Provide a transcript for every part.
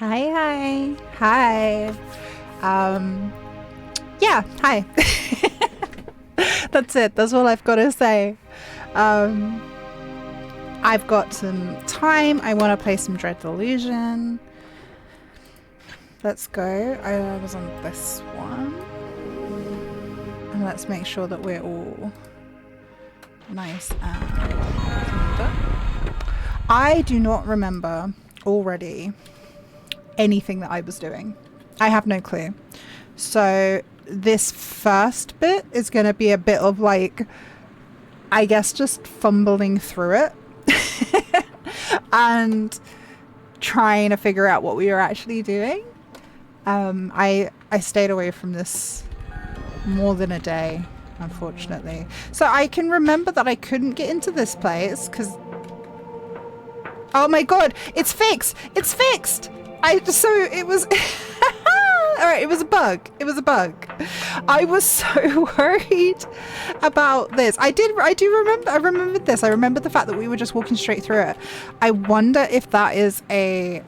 Hi, hi. Yeah, hi. That's it. That's all I've got to say. Um, I've got some time. I want to play some Dread Delusion. Let's go. I was on this one. And let's make sure that we're all nice and... I do not remember already anything that I was doing. I have no clue. So this first bit is going to be a bit of like, I guess, just fumbling through it and trying to figure out what we were actually doing. I stayed away from this more than a day, unfortunately. So I can remember that I couldn't get into this place because... Oh my god, it's fixed! It's fixed! It was... Alright, it was a bug. It was a bug. I was so worried about this. I remembered this. I remember the fact that we were just walking straight through it. I wonder if that is a...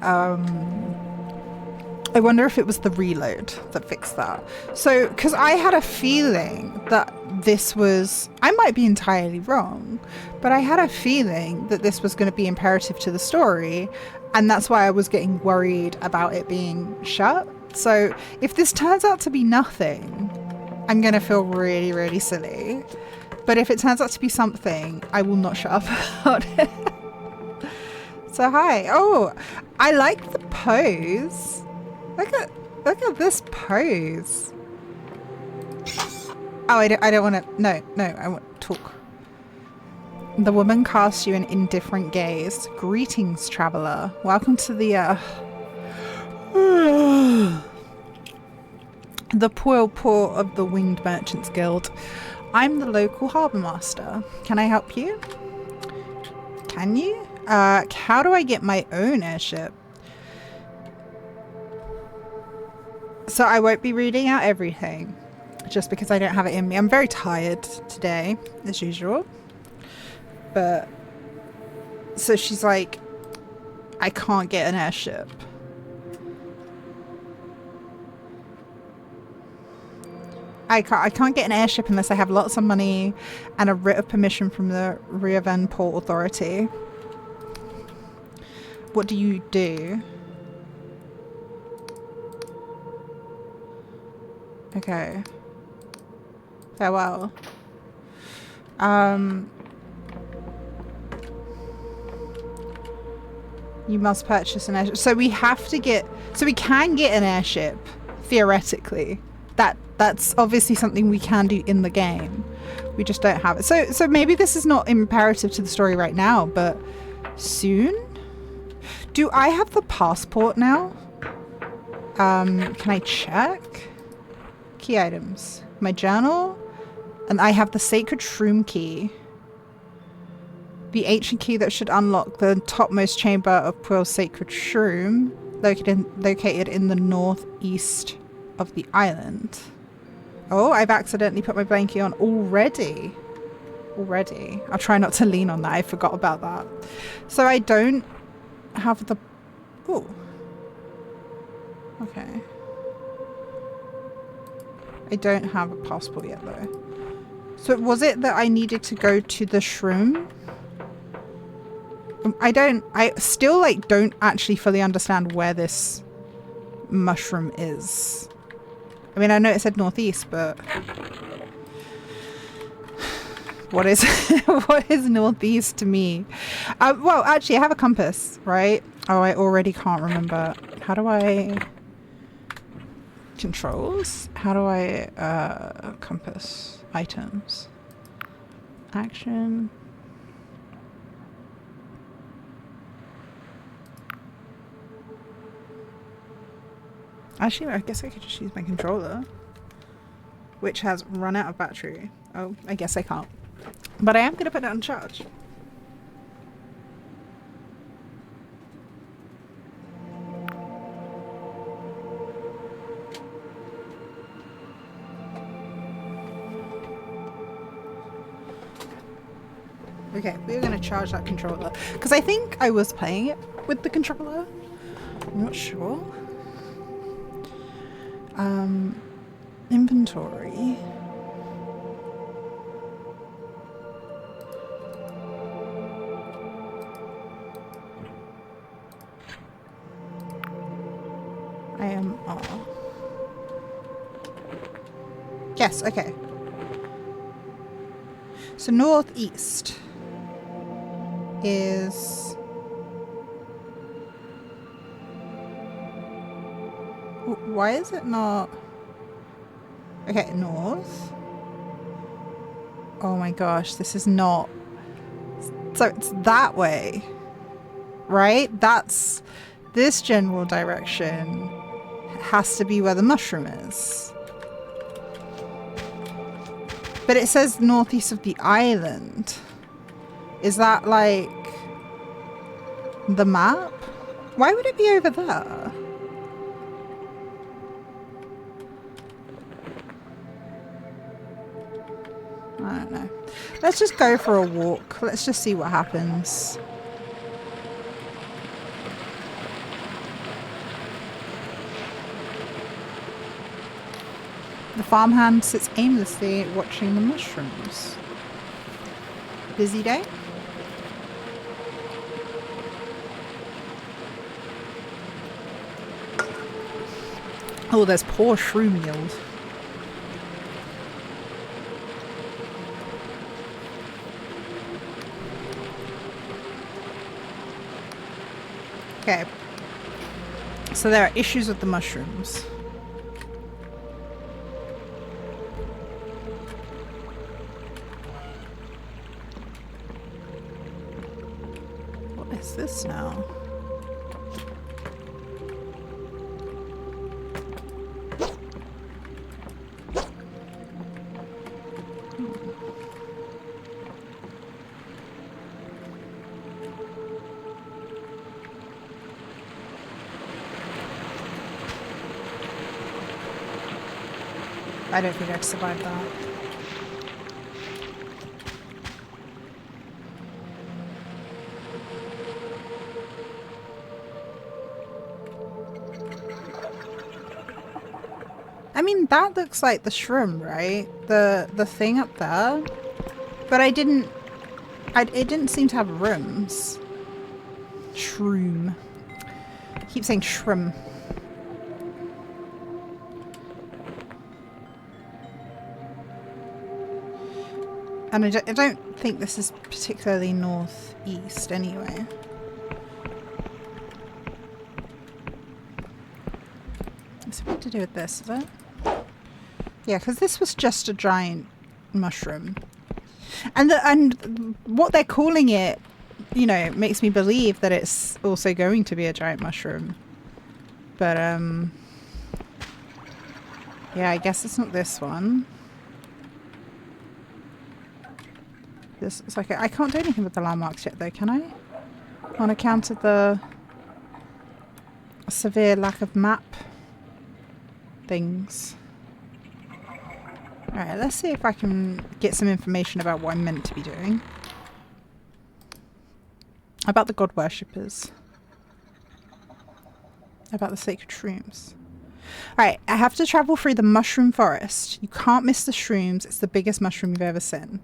I wonder if it was the reload that fixed that. So, because I had a feeling that this was... I might be entirely wrong, but I had a feeling that this was going to be imperative to the story, and that's why I was getting worried about it being shut. So, if this turns out to be nothing, I'm going to feel really, really silly. But if it turns out to be something, I will not shut up about it. So, hi. Oh, I like the pose. Look at this pose. Oh, I don't want to... No, I want to talk. The woman casts you an indifferent gaze. Greetings, traveller. Welcome to the, the Poil Port of the Winged Merchants Guild. I'm the local harbour master. Can I help you? Can you? How do I get my own airship? So I won't be reading out everything just because I don't have it in me. I'm very tired today, as usual. But so she's like, I can't get an airship. I can't get an airship unless I have lots of money and a writ of permission from the Riaven Port Authority. What do you do? Okay. Farewell. You must purchase an airship. So we have to get... So we can get an airship, theoretically. That's obviously something we can do in the game. We just don't have it. So maybe this is not imperative to the story right now, but soon? Do I have the passport now? Can I check? Key items. My journal. And I have the sacred shroom key. The ancient key that should unlock the topmost chamber of Poil's sacred shroom, located in the northeast of the island. Oh, I've accidentally put my blankie on already. I'll try not to lean on that. I forgot about that. So I don't have the... Oh. Okay. I don't have a passport yet, though. So was it that I needed to go to the shroom? I still, like, don't actually fully understand where this mushroom is. I mean, I know it said northeast, but... What is what is northeast to me? Well, actually, I have a compass, right? Oh, I already can't remember. How do I... Controls? How do I compass items? Action. Actually, I guess I could just use my controller, which has run out of battery. Oh, I guess I can't. But I am going to put it on charge. Okay, we're going to charge that controller. Because I think I was playing it with the controller. I'm not sure. Inventory. I am yes, okay. So northeast is why is it not okay, north? Oh my gosh, this is not, so it's that way, right? That's this general direction has to be where the mushroom is. But it says northeast of the island. Is that like the map? Why would it be over there? I don't know. Let's just go for a walk. Let's just see what happens. The farmhand sits aimlessly watching the mushrooms. Busy day? Oh, there's poor shroom yield. Okay. So there are issues with the mushrooms. What is this now? I don't think I'd survive that. I mean, that looks like the shroom, right? The thing up there. But it didn't seem to have rooms. Shroom. I keep saying shroom. And I don't think this is particularly northeast anyway. It's something to do with this, is it? Yeah, because this was just a giant mushroom. And what they're calling it, you know, makes me believe that it's also going to be a giant mushroom. But, yeah, I guess it's not this one. It's like I can't do anything with the landmarks yet though, can I? On account of the severe lack of map things. Alright, let's see if I can get some information about what I'm meant to be doing. About the god worshippers. About the sacred shrooms. Alright, I have to travel through the mushroom forest. You can't miss the shrooms. It's the biggest mushroom you've ever seen.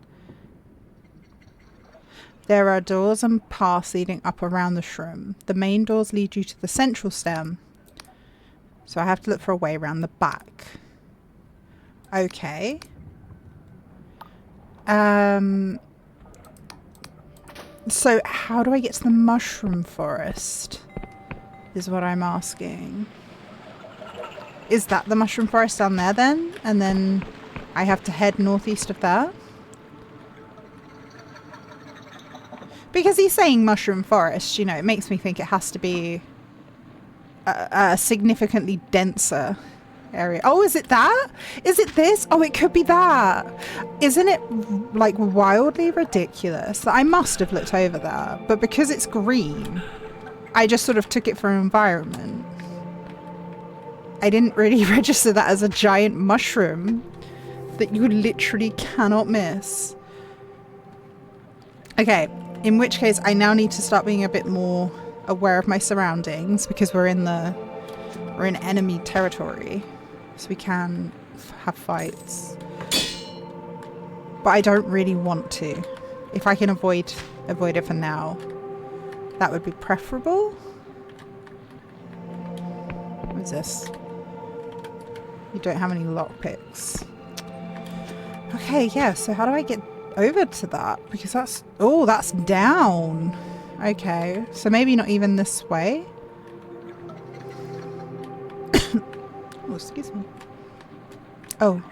There are doors and paths leading up around the shroom. The main doors lead you to the central stem. So I have to look for a way around the back. Okay. So how do I get to the mushroom forest? Is what I'm asking. Is that the mushroom forest down there then? And then I have to head northeast of there? Because he's saying mushroom forest, you know, it makes me think it has to be a significantly denser area. Oh, is it that? Is it this? Oh, it could be that. Isn't it like wildly ridiculous that I must have looked over that, but because it's green, I just sort of took it for an environment. I didn't really register that as a giant mushroom that you literally cannot miss. Okay. In which case, I now need to start being a bit more aware of my surroundings because we're in enemy territory, so we can have fights. But I don't really want to. If I can avoid it for now, that would be preferable. What is this? You don't have any lockpicks. Okay, yeah, so how do I get over to that? Because that's... Oh, that's down. Okay, so maybe not even this way. Oh, excuse me. Oh.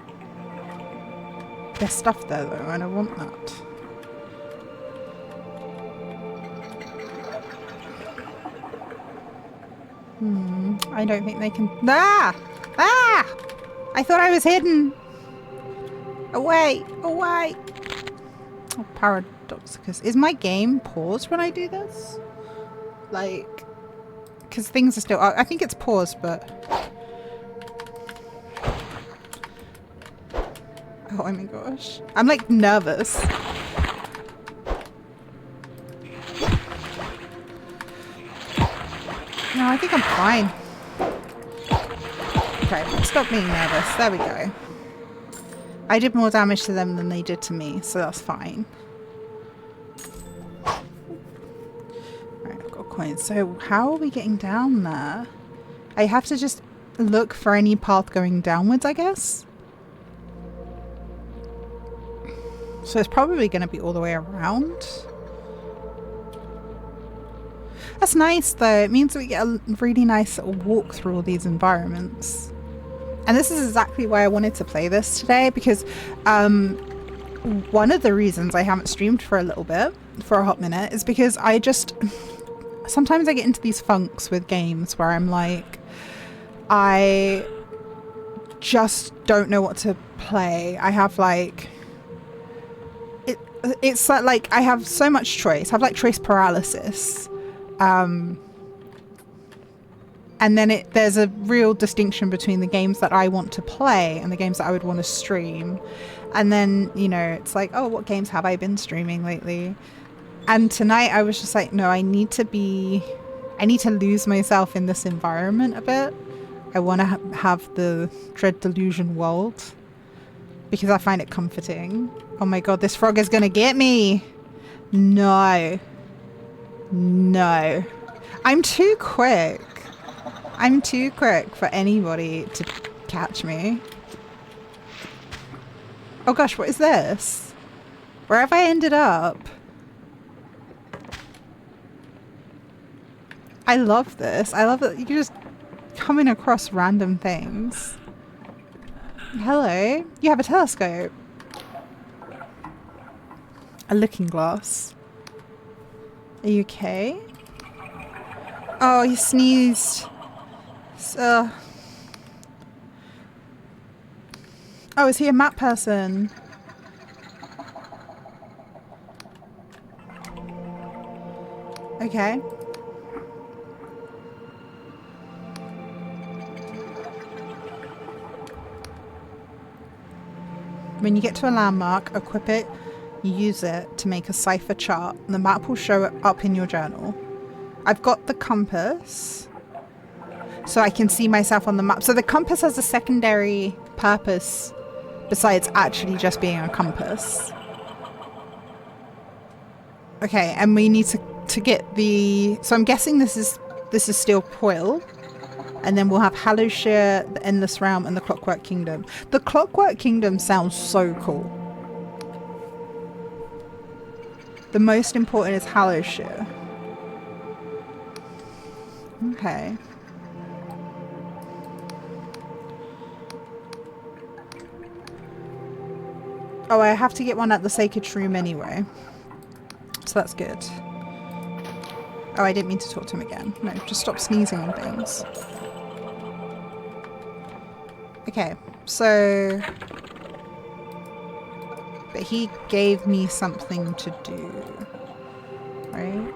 There's stuff there though, and I want that. I don't think they can... Ah! Ah! I thought I was hidden! Away! Away! Oh, paradoxicus. Is my game paused when I do this? Like... Because things are still... I think it's paused, but... Oh my gosh. I'm like nervous. No, I think I'm fine. Okay, stop being nervous. There we go. I did more damage to them than they did to me, so that's fine. Alright, I've got coins. So how are we getting down there? I have to just look for any path going downwards, I guess? So it's probably going to be all the way around. That's nice though. It means we get a really nice walk through all these environments. And this is exactly why I wanted to play this today, because one of the reasons I haven't streamed for a little bit, for a hot minute, is because I just... Sometimes I get into these funks with games where I'm like, I just don't know what to play. I have like... It's like I have so much choice. I have like choice paralysis. And then there's a real distinction between the games that I want to play and the games that I would want to stream. And then, you know, it's like, oh, what games have I been streaming lately? And tonight I was just like, no, I need to lose myself in this environment a bit. I want to have the Dread Delusion world because I find it comforting. Oh my god, this frog is gonna get me! No. No. I'm too quick. I'm too quick for anybody to catch me. Oh gosh, what is this? Where have I ended up? I love this. I love that you can just coming across random things. Hello. You have a telescope. A looking glass. Are you okay? Oh, he sneezed. Oh, is he a map person? Okay. When you get to a landmark, equip it. Use it to make a cipher chart. The map will show it up in your journal. I've got the compass, so I can see myself on the map. So the compass has a secondary purpose besides actually just being a compass. Okay, and we need to get the... So I'm guessing this is still Quill. And then we'll have Hallowshire, the Endless Realm, and the Clockwork Kingdom. The Clockwork Kingdom sounds so cool. The most important is Hallowshire. Okay. Oh, I have to get one at the Sacred Room anyway. So that's good. Oh, I didn't mean to talk to him again. No, just stop sneezing on things. Okay, so... But he gave me something to do, right?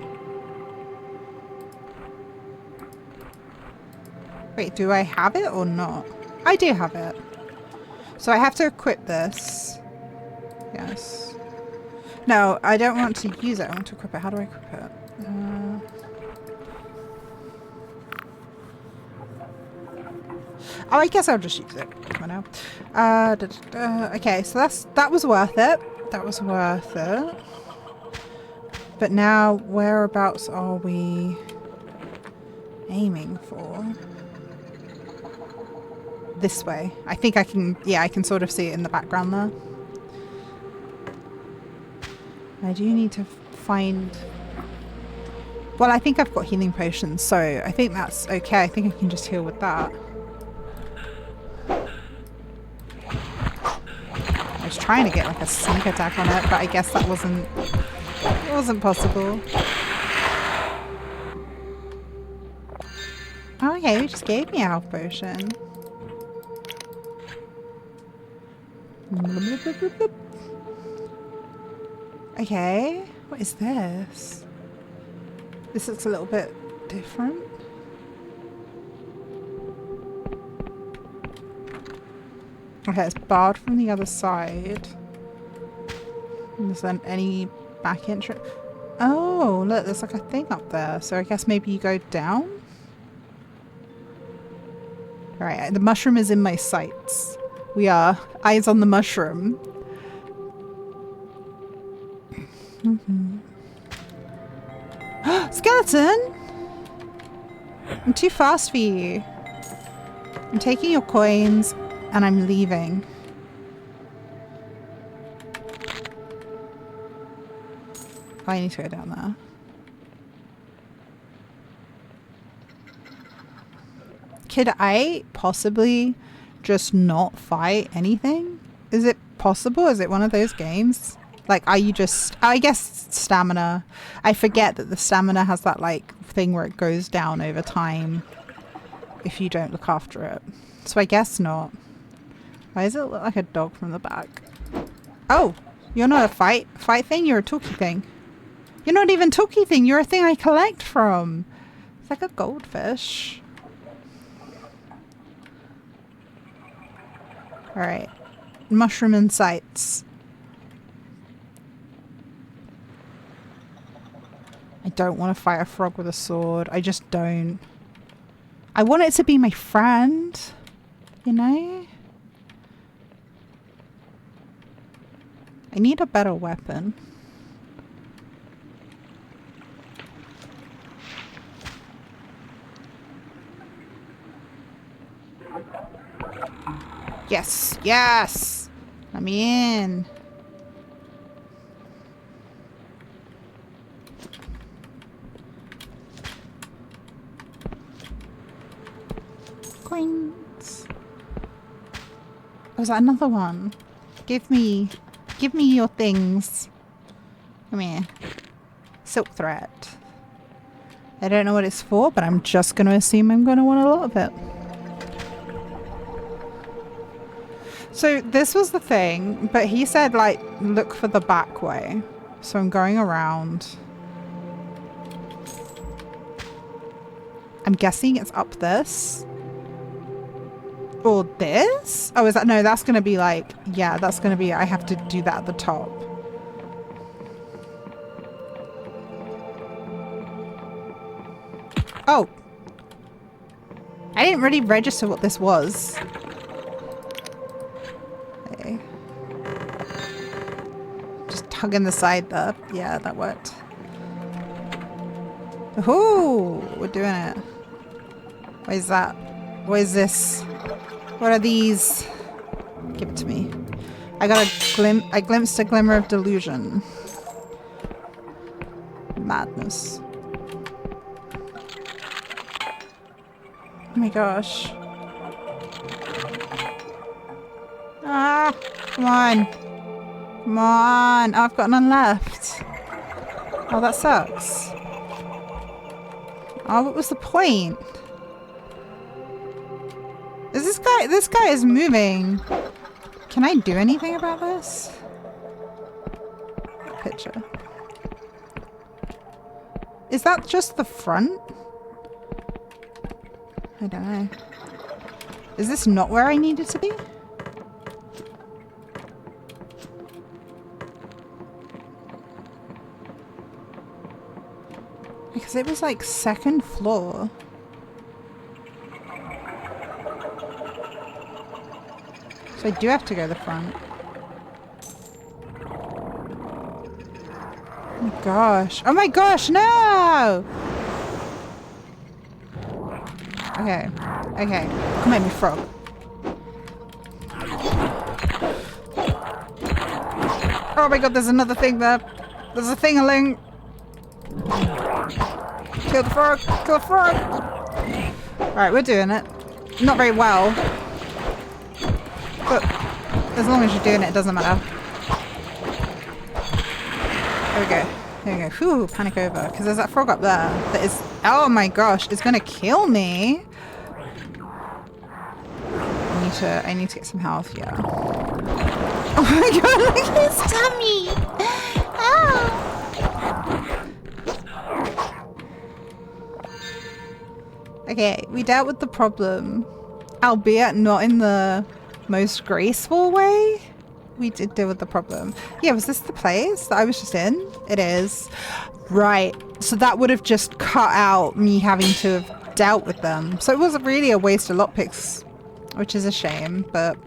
Wait, do I have it or not? I do have it. So I have to equip this. Yes. No, I don't want to use it. I want to equip it. How do I equip it? Oh, I guess I'll just use it for now. Okay, so that was worth it. That was worth it. But now, whereabouts are we aiming for? This way. I think I can, yeah, I can sort of see it in the background there. I do need to find... Well, I think I've got healing potions, so I think that's okay. I think I can just heal with that. I was trying to get like a sneak attack on it, but I guess that wasn't possible. Oh, okay, you just gave me a health potion. Okay, what is this? This looks a little bit different. Okay, it's barred from the other side. Is there any back entrance? Oh, look, there's like a thing up there. So I guess maybe you go down? Alright, the mushroom is in my sights. We are eyes on the mushroom. Skeleton! I'm too fast for you. I'm taking your coins and I'm leaving. Oh, I need to go down there. Could I possibly just not fight anything? Is it possible? Is it one of those games? Like, are you just... I guess stamina. I forget that the stamina has that, like, thing where it goes down over time if you don't look after it. So I guess not. Why does it look like a dog from the back? Oh! You're not a fight thing? You're a talkie thing. You're not even talkie thing. You're a thing I collect from. It's like a goldfish. Alright. Mushroom in sights. I don't want to fight a frog with a sword. I just don't. I want it to be my friend. You know? I need a better weapon. Yes! Yes! Let me in. Coins. Oh, is that another one? Give me your things. Come here. Silk thread. I don't know what it's for, but I'm just going to assume I'm going to want a lot of it. So this was the thing, but he said, like, look for the back way. So I'm going around. I'm guessing it's up this. Or this? Oh, is that? No, that's going to be like, yeah, that's going to be, I have to do that at the top. Oh. I didn't really register what this was. Okay. Just tugging the side there. Yeah, that worked. Ooh, we're doing it. What is that? What is this? What are these? Give it to me. I got I glimpsed a glimmer of delusion. Madness. Oh my gosh. Ah, come on. Come on. Oh, I've got none left. Oh, that sucks. Oh, what was the point? Is this guy is moving. Can I do anything about this? Picture. Is that just the front? I don't know. Is this not where I needed to be? Because it was like second floor. So I do have to go to the front. Oh my gosh. Oh my gosh, no! Okay. Okay. Come at me, frog. Oh my god, there's another thing there. There's a thing-a-ling. Kill the frog. Kill the frog. Alright, we're doing it. Not very well. But as long as you're doing it, it doesn't matter. There we go. There we go. Whew, panic over. Because there's that frog up there that is... Oh my gosh, it's going to kill me. I need to get some health, yeah. Oh my god, look at his tummy! Oh. Okay, we dealt with the problem. Albeit not in the most graceful way. We did deal with the problem. Yeah, was this the place that I was just in? It is. Right. So that would have just cut out me having to have dealt with them. So it wasn't really a waste of lockpicks, which is a shame, but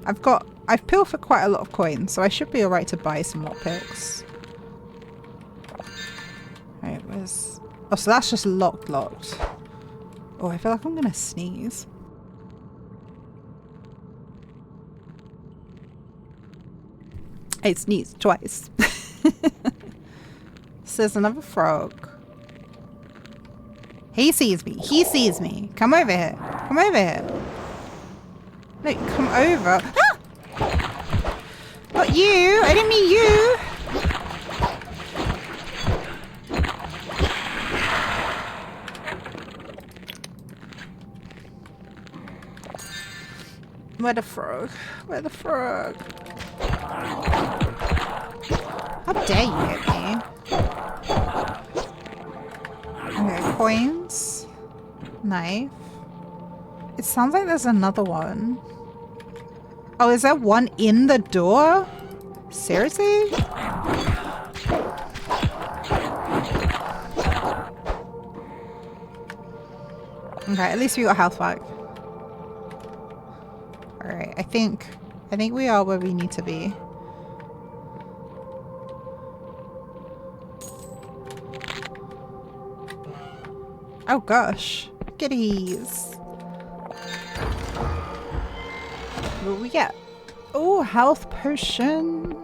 I've pilfered quite a lot of coins, so I should be alright to buy some lockpicks. Right, where's... Oh, so that's just locked. Oh, I feel like I'm gonna sneeze. I sneezed twice. So there's another frog. He sees me. He sees me. Come over here. Come over here. No, come over. Ah! Not you. I didn't mean you. Where the frog? Where the frog? How dare you hit me? Okay, coins. Knife. It sounds like there's another one. Oh, is there one in the door? Seriously? Okay, at least we got health back. Alright, I think we are where we need to be. Oh gosh. Goodies. What do we get? Oh, health potion.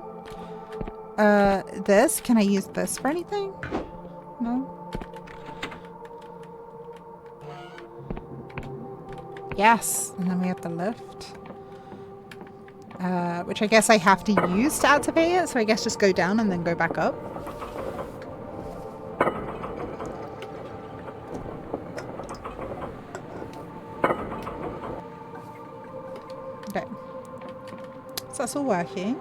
This? Can I use this for anything? No? Yes. And then we have the lift. Which I guess I have to use to activate it. So I guess just go down and then go back up. Okay. So that's all working.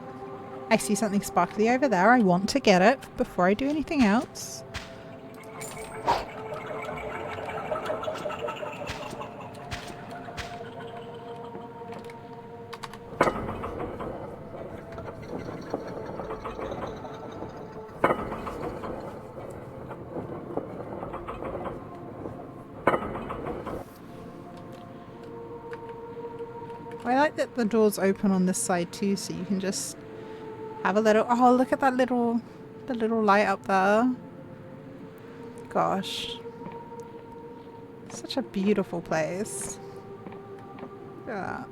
I see something sparkly over there. I want to get it before I do anything else. I like that the doors open on this side too, so you can just have a little... Oh, look at that little... the little light up there. Gosh. Such a beautiful place. Look at that.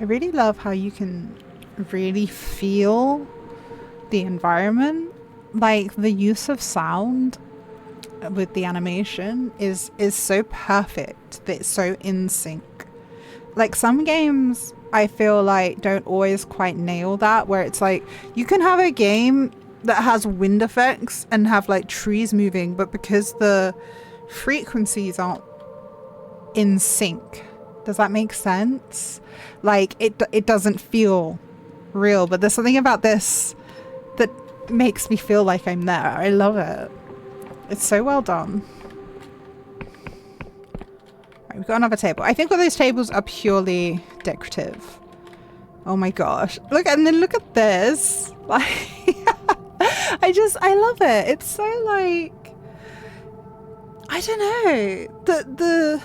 I really love how you can really feel the environment. Like the use of sound with the animation is so perfect that it's so in sync. Like some games I feel like don't always quite nail that, where it's like you can have a game that has wind effects and have like trees moving, but because the frequencies aren't in sync. Does that make sense? Like it doesn't feel real, but there's something about this that makes me feel like I'm there. I love it. It's so well done. we've got another table. I think all those tables are purely decorative. Oh my gosh. Look, and then look at this. Like, I love it. It's so like, I don't know.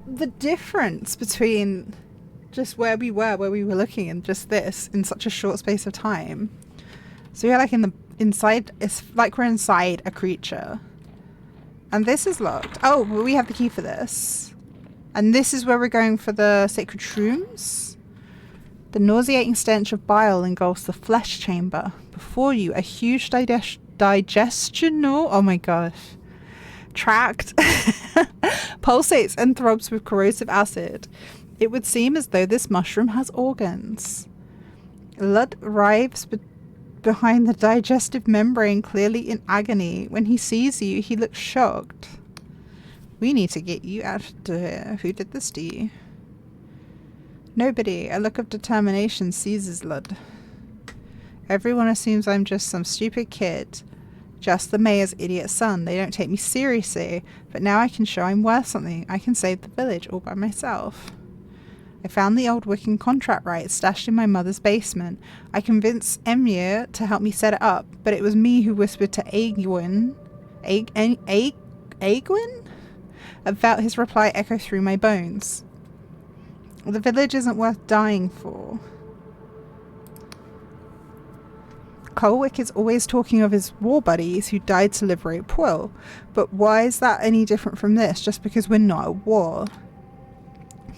The difference between just where we were looking and just this in such a short space of time. So we're like inside, it's like we're inside a creature. And this is locked. Oh, well, we have the key for this. And this is where we're going for the sacred shrooms. The nauseating stench of bile engulfs the flesh chamber. Before you, a huge digestional, oh my gosh, tract pulsates and throbs with corrosive acid. It would seem as though this mushroom has organs. Blood writhes behind the digestive membrane, clearly in agony. When he sees you, he looks shocked. We need to get you out of here. Who did this to you? Nobody. A look of determination seizes Lud. Everyone assumes I'm just some stupid kid. Just the mayor's idiot son. They don't take me seriously. But now I can show I'm worth something. I can save the village all by myself. I found the old Wiccan contract rights stashed in my mother's basement. I convinced Emir to help me set it up, but it was me who whispered to Aegwin, and felt his reply echo through my bones. The village isn't worth dying for. Colwick is always talking of his war buddies who died to liberate Pwyll, but why is that any different from this, just because we're not at war?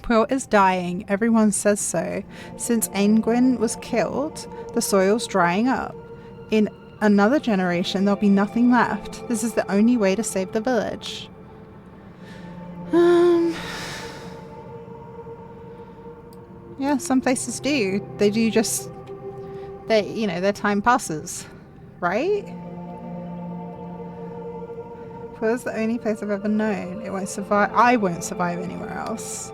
Pwyll is dying, everyone says so. Since Aegwin was killed, the soil's drying up. In another generation, there'll be nothing left. This is the only way to save the village. Yeah, some places do. They do just... you know, their time passes. Right? Pwyll's the only place I've ever known. It won't survive. I won't survive anywhere else.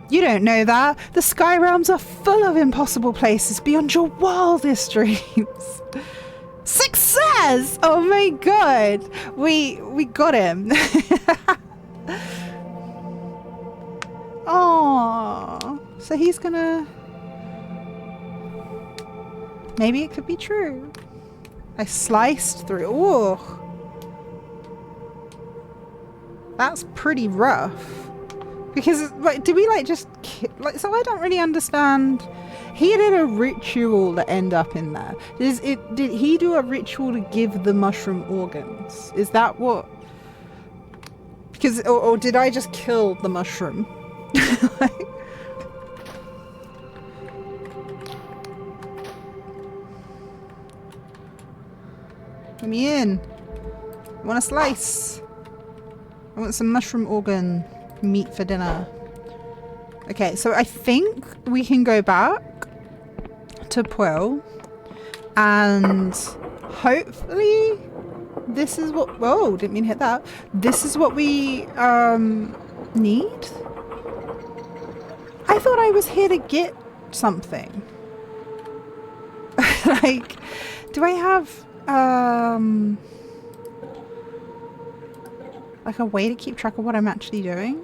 You don't know that. The Sky Realms are full of impossible places beyond your wildest dreams. Success! Oh my god. We got him. Oh, so he's gonna... Maybe it could be true. I sliced through. Ooh. That's pretty rough. Because, like, did we, like, just... Like, so I don't really understand. He did a ritual to end up in there. Did he do a ritual to give the mushroom organs? Is that what... Because... Or did I just kill the mushroom? Like... Let me in. I want a slice. I want some mushroom organ meat for dinner. Okay, so I think we can go back to Pwyll and hopefully this is what... Whoa, didn't mean to hit that. This is what we need. I thought I was here to get something. Like, do I have... like a way to keep track of what I'm actually doing?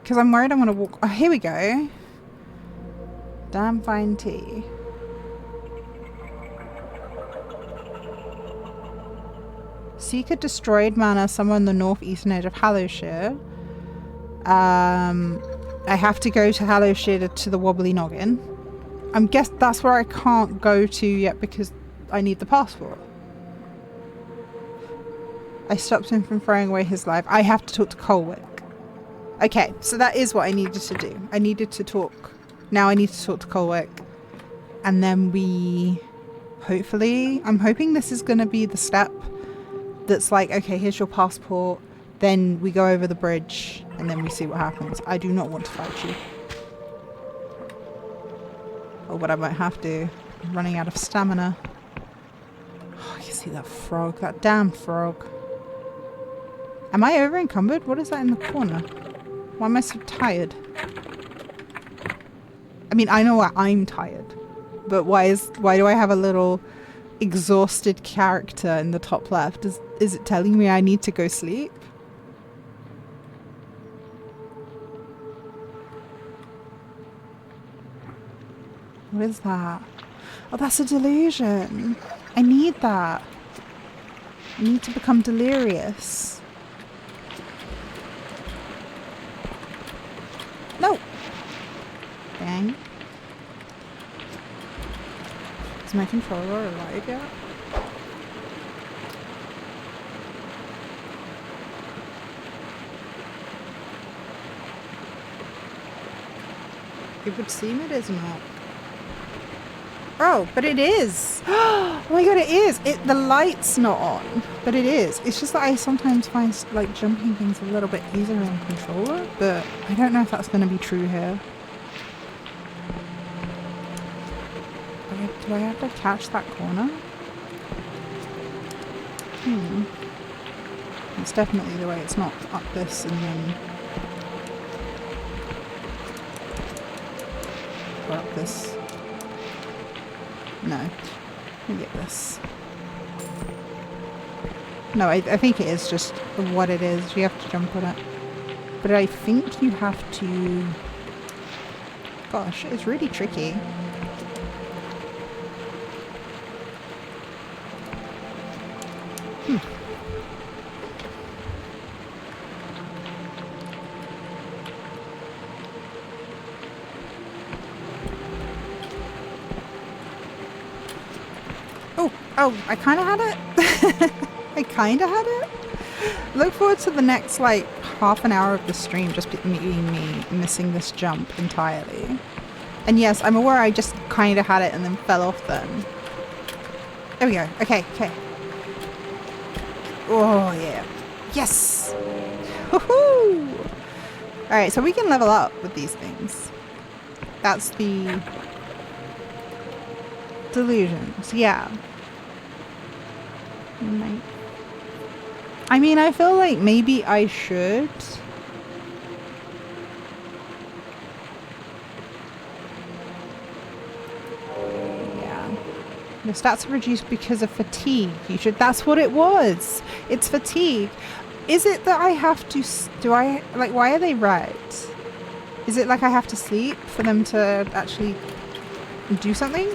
Because I'm worried I'm going to walk... Oh, here we go. Damn fine tea. Seek a destroyed manor somewhere on the northeastern edge of Hallowshire. I have to go to Hallowshire to the Wobbly Noggin. I'm guess that's where I can't go to yet because I need the passport. I stopped him from throwing away his life. I have to talk to Colwick. Okay, so that is what I needed to do. I needed to talk. Now I need to talk to Colwick. And then we... Hopefully... I'm hoping this is going to be the step that's like, okay, here's your passport. Then we go over the bridge. And then we see what happens. I do not want to fight you. Oh, but I might have to. I'm running out of stamina. Oh, you see that frog? That damn frog. Am I over encumbered? What is that in the corner? Why am I so tired? I mean, I know why I'm tired. But why do I have a little exhausted character in the top left? Is it telling me I need to go sleep? What is that? Oh, that's a delusion. I need that. I need to become delirious. No! Dang. Is my controller alive yet? It would seem it is not. Oh, but it is! Oh my god, it is! The light's not on, but it is. It's just that I sometimes find like jumping things a little bit easier on controller, but I don't know if that's going to be true here. Do I have to catch that corner? It's definitely the way. It's not up this and then... or up this. No. Let me get this. No, I think it is just what it is. You have to jump on it. But I think you have to... Gosh, it's really tricky. Oh, I kind of had it. I kind of had it. Look forward to the next, like, half an hour of the stream just being me missing this jump entirely. And yes, I'm aware I just kind of had it and then fell off then. There we go. Okay, okay. Oh, yeah. Yes! Woohoo! Alright, so we can level up with these things. That's the... delusions, yeah. I mean, I feel like maybe I should. Yeah. The stats are reduced because of fatigue. You should. That's what it was. It's fatigue. Is it that I have to... like, why are they red? Is it like I have to sleep for them to actually do something?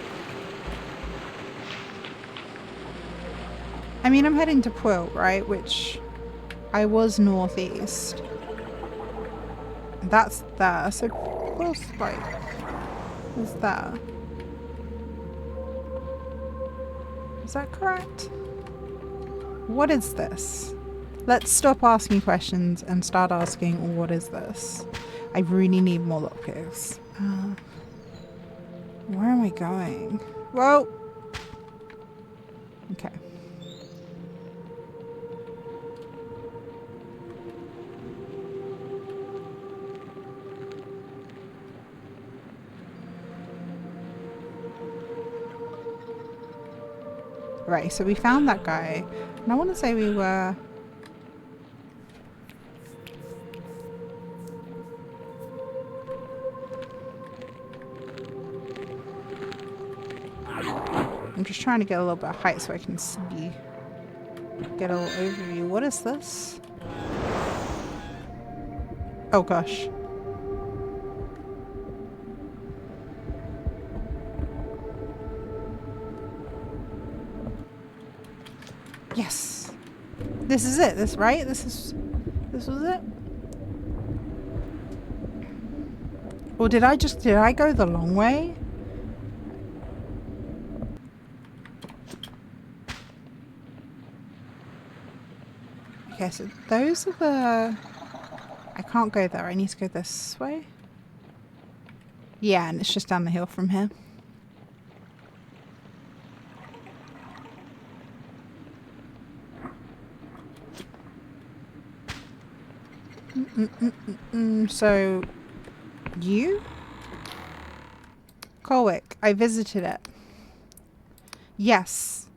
I mean, I'm heading to Quilt, right? Which I was northeast. That's there. So close, like, is there? Is that correct? What is this? Let's stop asking questions and start asking, what is this? I really need more lockpicks. Where am I going? Whoa! Okay. Right, so we found that guy, and I want to say we were... I'm just trying to get a little bit of height so I can see, get a little overview. What is this? Oh gosh. Yes. This is it. This, right? This was it? Or did I go the long way? Okay, so those are the... I can't go there. I need to go this way. Yeah, and it's just down the hill from here. So, you? Colwick, I visited it. Yes.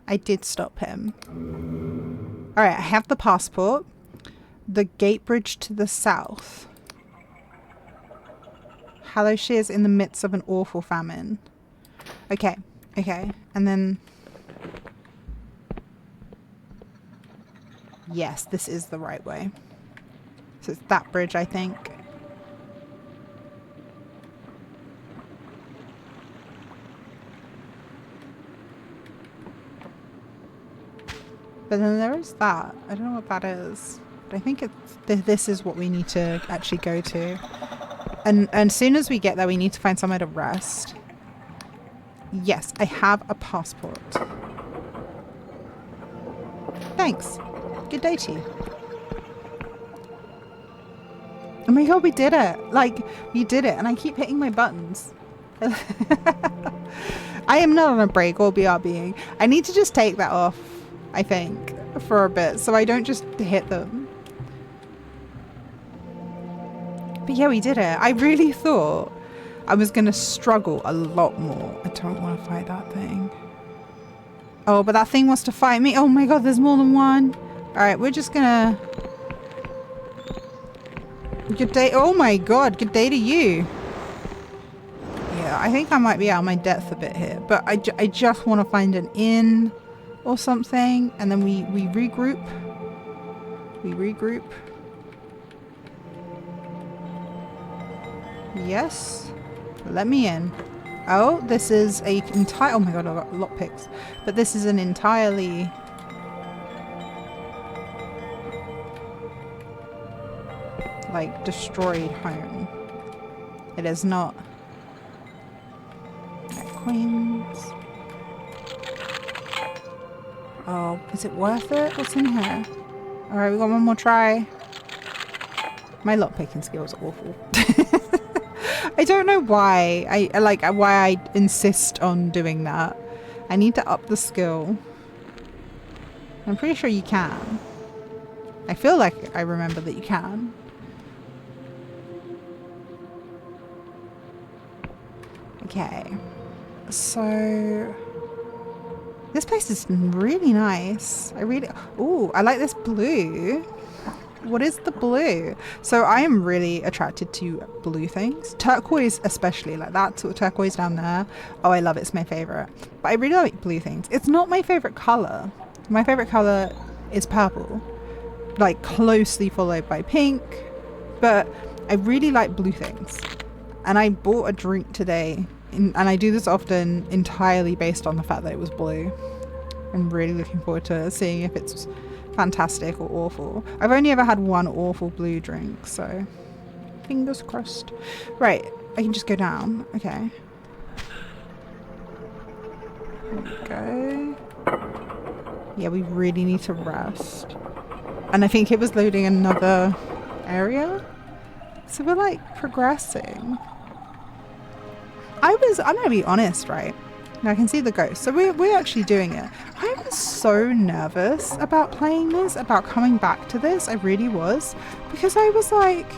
I did stop him. Alright, I have the passport. The gate bridge to the south. Hallowshire is in the midst of an awful famine. Okay, okay. And then... Yes, this is the right way. So it's that bridge, I think. But then there is that. I don't know what that is. But I think this is what we need to actually go to. And as soon as we get there, we need to find somewhere to rest. Yes, I have a passport. Thanks. Good day to you. Oh my god, we did it! Like, we did it, and I keep hitting my buttons. I am not on a break or BRBing. I need to just take that off, I think, for a bit, so I don't just hit them. But yeah, we did it. I really thought I was going to struggle a lot more. I don't want to fight that thing. Oh, but that thing wants to fight me. Oh my god, there's more than one. Alright, we're just gonna... Good day. Oh my god, good day to you. Yeah, I think I might be out of my depth a bit here. But I just want to find an inn or something. And then we regroup. We regroup. Yes. Let me in. Oh, this is a entire... Oh my god, I've got lockpicks. But this is an entirely... like, destroyed home. It is not... Queens. Oh, is it worth it? What's in here? Alright, we got one more try. My lockpicking skills are awful. I don't know why. Why I insist on doing that. I need to up the skill. I'm pretty sure you can. I feel like I remember that you can. Okay. So this place is really nice. Ooh, I like this blue. What is the blue? So I am really attracted to blue things. Turquoise especially, like that sort of turquoise down there. Oh, I love it. It's my favorite. But I really like blue things. It's not my favorite color. My favorite color is purple. Like closely followed by pink. But I really like blue things. And I bought a drink today. And I do this often entirely based on the fact that it was blue. I'm really looking forward to seeing if it's fantastic or awful. I've only ever had one awful blue drink, so fingers crossed. Right, I can just go down. Okay. There we go. Yeah, we really need to rest. And I think it was loading another area. So we're like progressing. I'm gonna be honest, right? Now I can see the ghost. So we're actually doing it. I was so nervous about playing this, about coming back to this. I really was. Because I was like,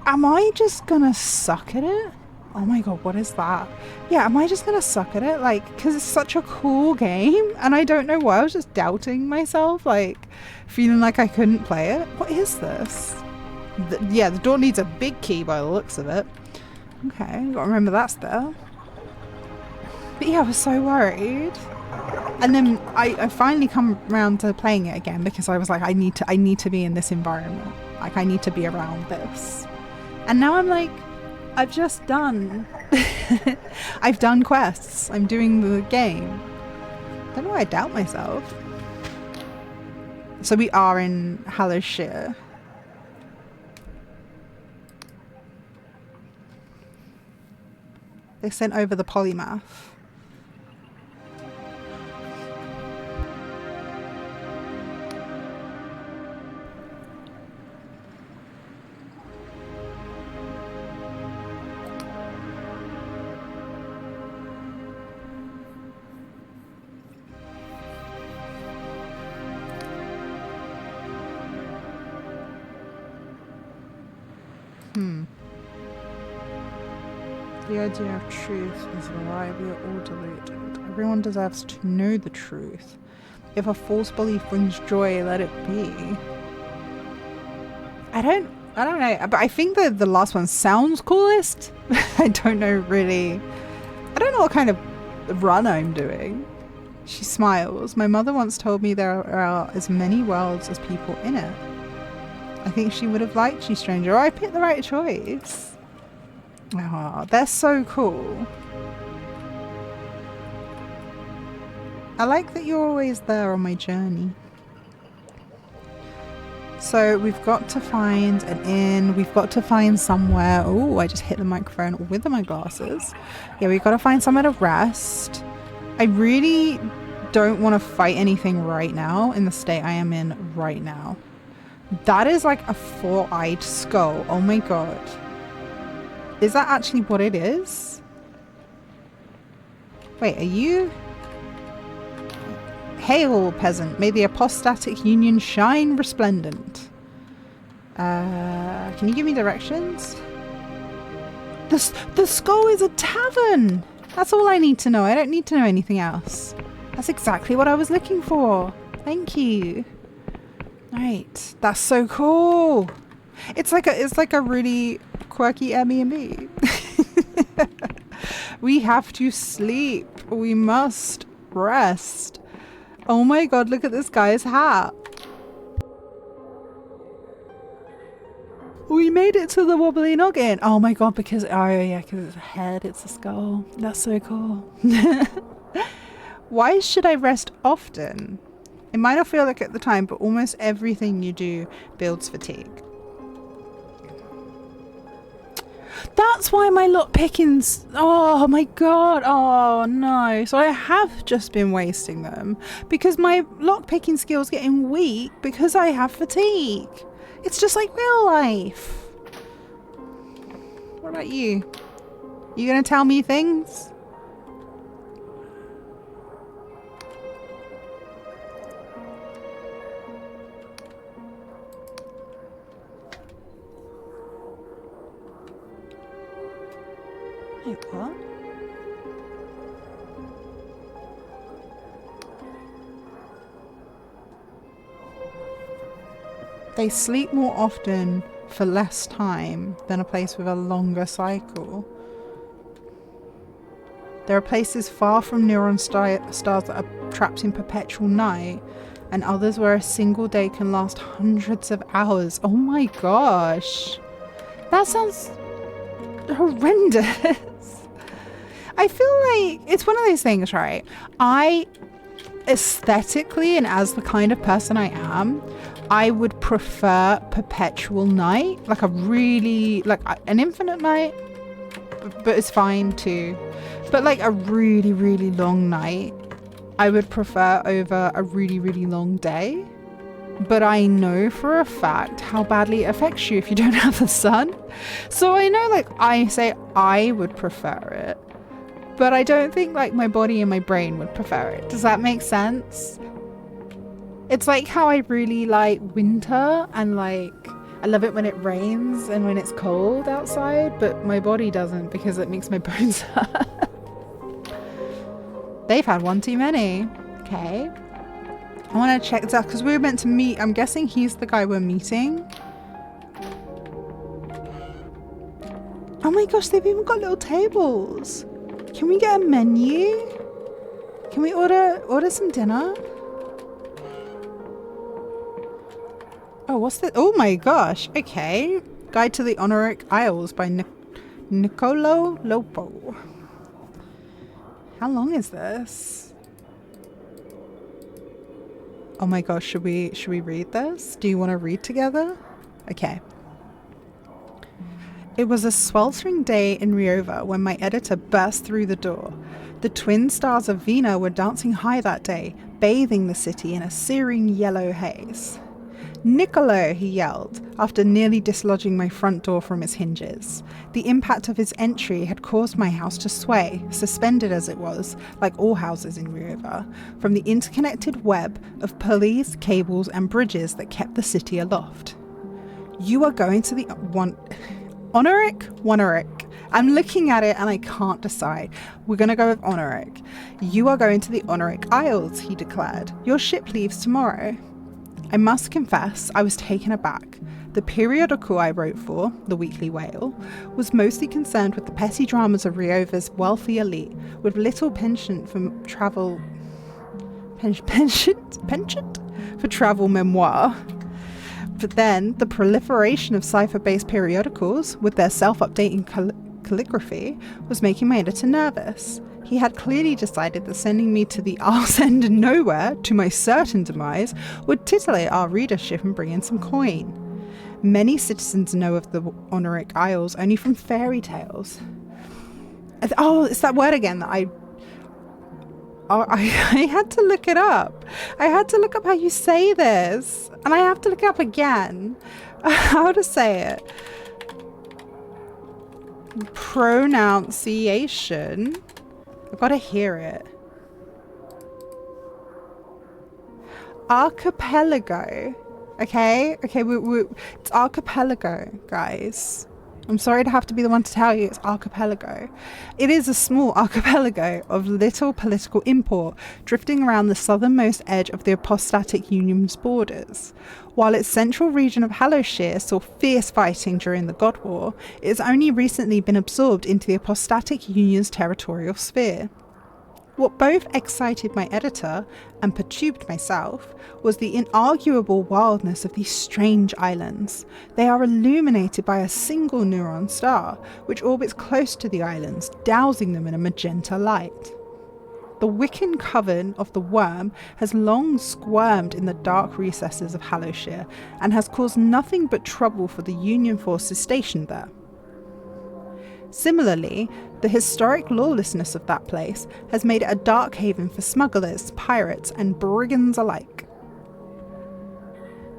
am I just gonna suck at it? Oh my god, what is that? Yeah, am I just gonna suck at it? Like, because it's such a cool game. And I don't know why. I was just doubting myself. Like, feeling like I couldn't play it. What is this? Yeah, the door needs a big key by the looks of it. Okay, gotta remember that's there. But yeah, I was so worried. And then I finally come around to playing it again because I was like, I need to be in this environment. Like, I need to be around this. And now I'm like, I've just done... I've done quests. I'm doing the game. I don't know why I doubt myself. So we are in Hallowshire. They sent over the polymath. The idea of truth is a lie. We are all deluded. Everyone deserves to know the truth. If a false belief brings joy, let it be. I don't know, but I think that the last one sounds coolest. I don't know really. I don't know what kind of run I'm doing. She smiles. My mother once told me there are as many worlds as people in it. I think she would have liked you, stranger. I picked the right choice. Oh, they're so cool. I like that you're always there on my journey. So we've got to find an inn. We've got to find somewhere. Oh, I just hit the microphone with my glasses. Yeah, we've got to find somewhere to rest. I really don't want to fight anything right now in the state I am in right now. That is like a four-eyed skull. Oh my god. Is that actually what it is? Wait, are you... Hail, peasant. May the apostatic union shine resplendent. Can you give me directions? The skull is a tavern! That's all I need to know. I don't need to know anything else. That's exactly what I was looking for. Thank you. Right. That's so cool. It's like a really quirky airbnb. We have to sleep. We must rest. Oh my god, look at this guy's hat. We made it to the wobbly noggin. Oh my god, because it's a head, it's a skull. That's so cool. Why should I rest often? It might not feel like it at the time, but almost everything you do builds fatigue. That's why my lockpickings... Oh my god. Oh no. So I have just been wasting them because my lockpicking skills getting weak because I have fatigue. It's just like real life. What about you? You gonna tell me things? Wait, what? They sleep more often for less time than a place with a longer cycle. There are places far from neutron stars that are trapped in perpetual night, and others where a single day can last hundreds of hours. Oh my gosh. That sounds horrendous. I feel like it's one of those things, right? I aesthetically, and as the kind of person I am, I would prefer perpetual night, like a really, like an infinite night, but it's fine too. But like a really, really long night, I would prefer over a really, really long day. But I know for a fact how badly it affects you if you don't have the sun. So I know, like, I say I would prefer it, but I don't think like my body and my brain would prefer it. Does that make sense? It's like how I really like winter, and like I love it when it rains and when it's cold outside, but my body doesn't because it makes my bones hurt. They've had one too many. Okay. I want to check this out because we were meant to meet. I'm guessing he's the guy we're meeting. Oh my gosh, they've even got little tables. Can we get a menu? Can we order some dinner? Oh, what's that? Oh my gosh. Okay. Guide to the Honoric Isles by Niccolo Lopo. How long is this? Oh my gosh, should we read this? Do you want to read together? Okay. It was a sweltering day in Riova when my editor burst through the door. The twin stars of Vina were dancing high that day, bathing the city in a searing yellow haze. "Niccolo!" he yelled, after nearly dislodging my front door from its hinges. The impact of his entry had caused my house to sway, suspended as it was, like all houses in Riova, from the interconnected web of pulleys, cables, and bridges that kept the city aloft. "You are going to the Honoric? I'm looking at it and I can't decide. We're going to go with Honoric. You are going to the Honoric Isles," he declared. "Your ship leaves tomorrow." I must confess, I was taken aback. The periodical I wrote for, The Weekly Whale, was mostly concerned with the petty dramas of Riova's wealthy elite, with little penchant for travel... penchant? For travel memoir. But then, the proliferation of cipher-based periodicals, with their self-updating calligraphy was making my editor nervous. He had clearly decided that sending me to the arse end of nowhere, to my certain demise, would titillate our readership and bring in some coin. Many citizens know of the Honoric Isles only from fairy tales. Oh, it's that word again that I had to look it up. I had to look up how you say this. And I have to look it up again. How to say it. Pronunciation. I've got to hear it. Archipelago. Okay? Okay, it's archipelago, guys. I'm sorry to have to be the one to tell you it's archipelago. It is a small archipelago of little political import, drifting around the southernmost edge of the apostatic union's borders. While its central region of Hallowshire saw fierce fighting during the God War, it has only recently been absorbed into the apostatic union's territorial sphere. What both excited my editor and perturbed myself was the inarguable wildness of these strange islands. They are illuminated by a single neuron star, which orbits close to the islands, dousing them in a magenta light. The Wiccan coven of the worm has long squirmed in the dark recesses of Hallowshire and has caused nothing but trouble for the Union forces stationed there. Similarly, the historic lawlessness of that place has made it a dark haven for smugglers, pirates, and brigands alike.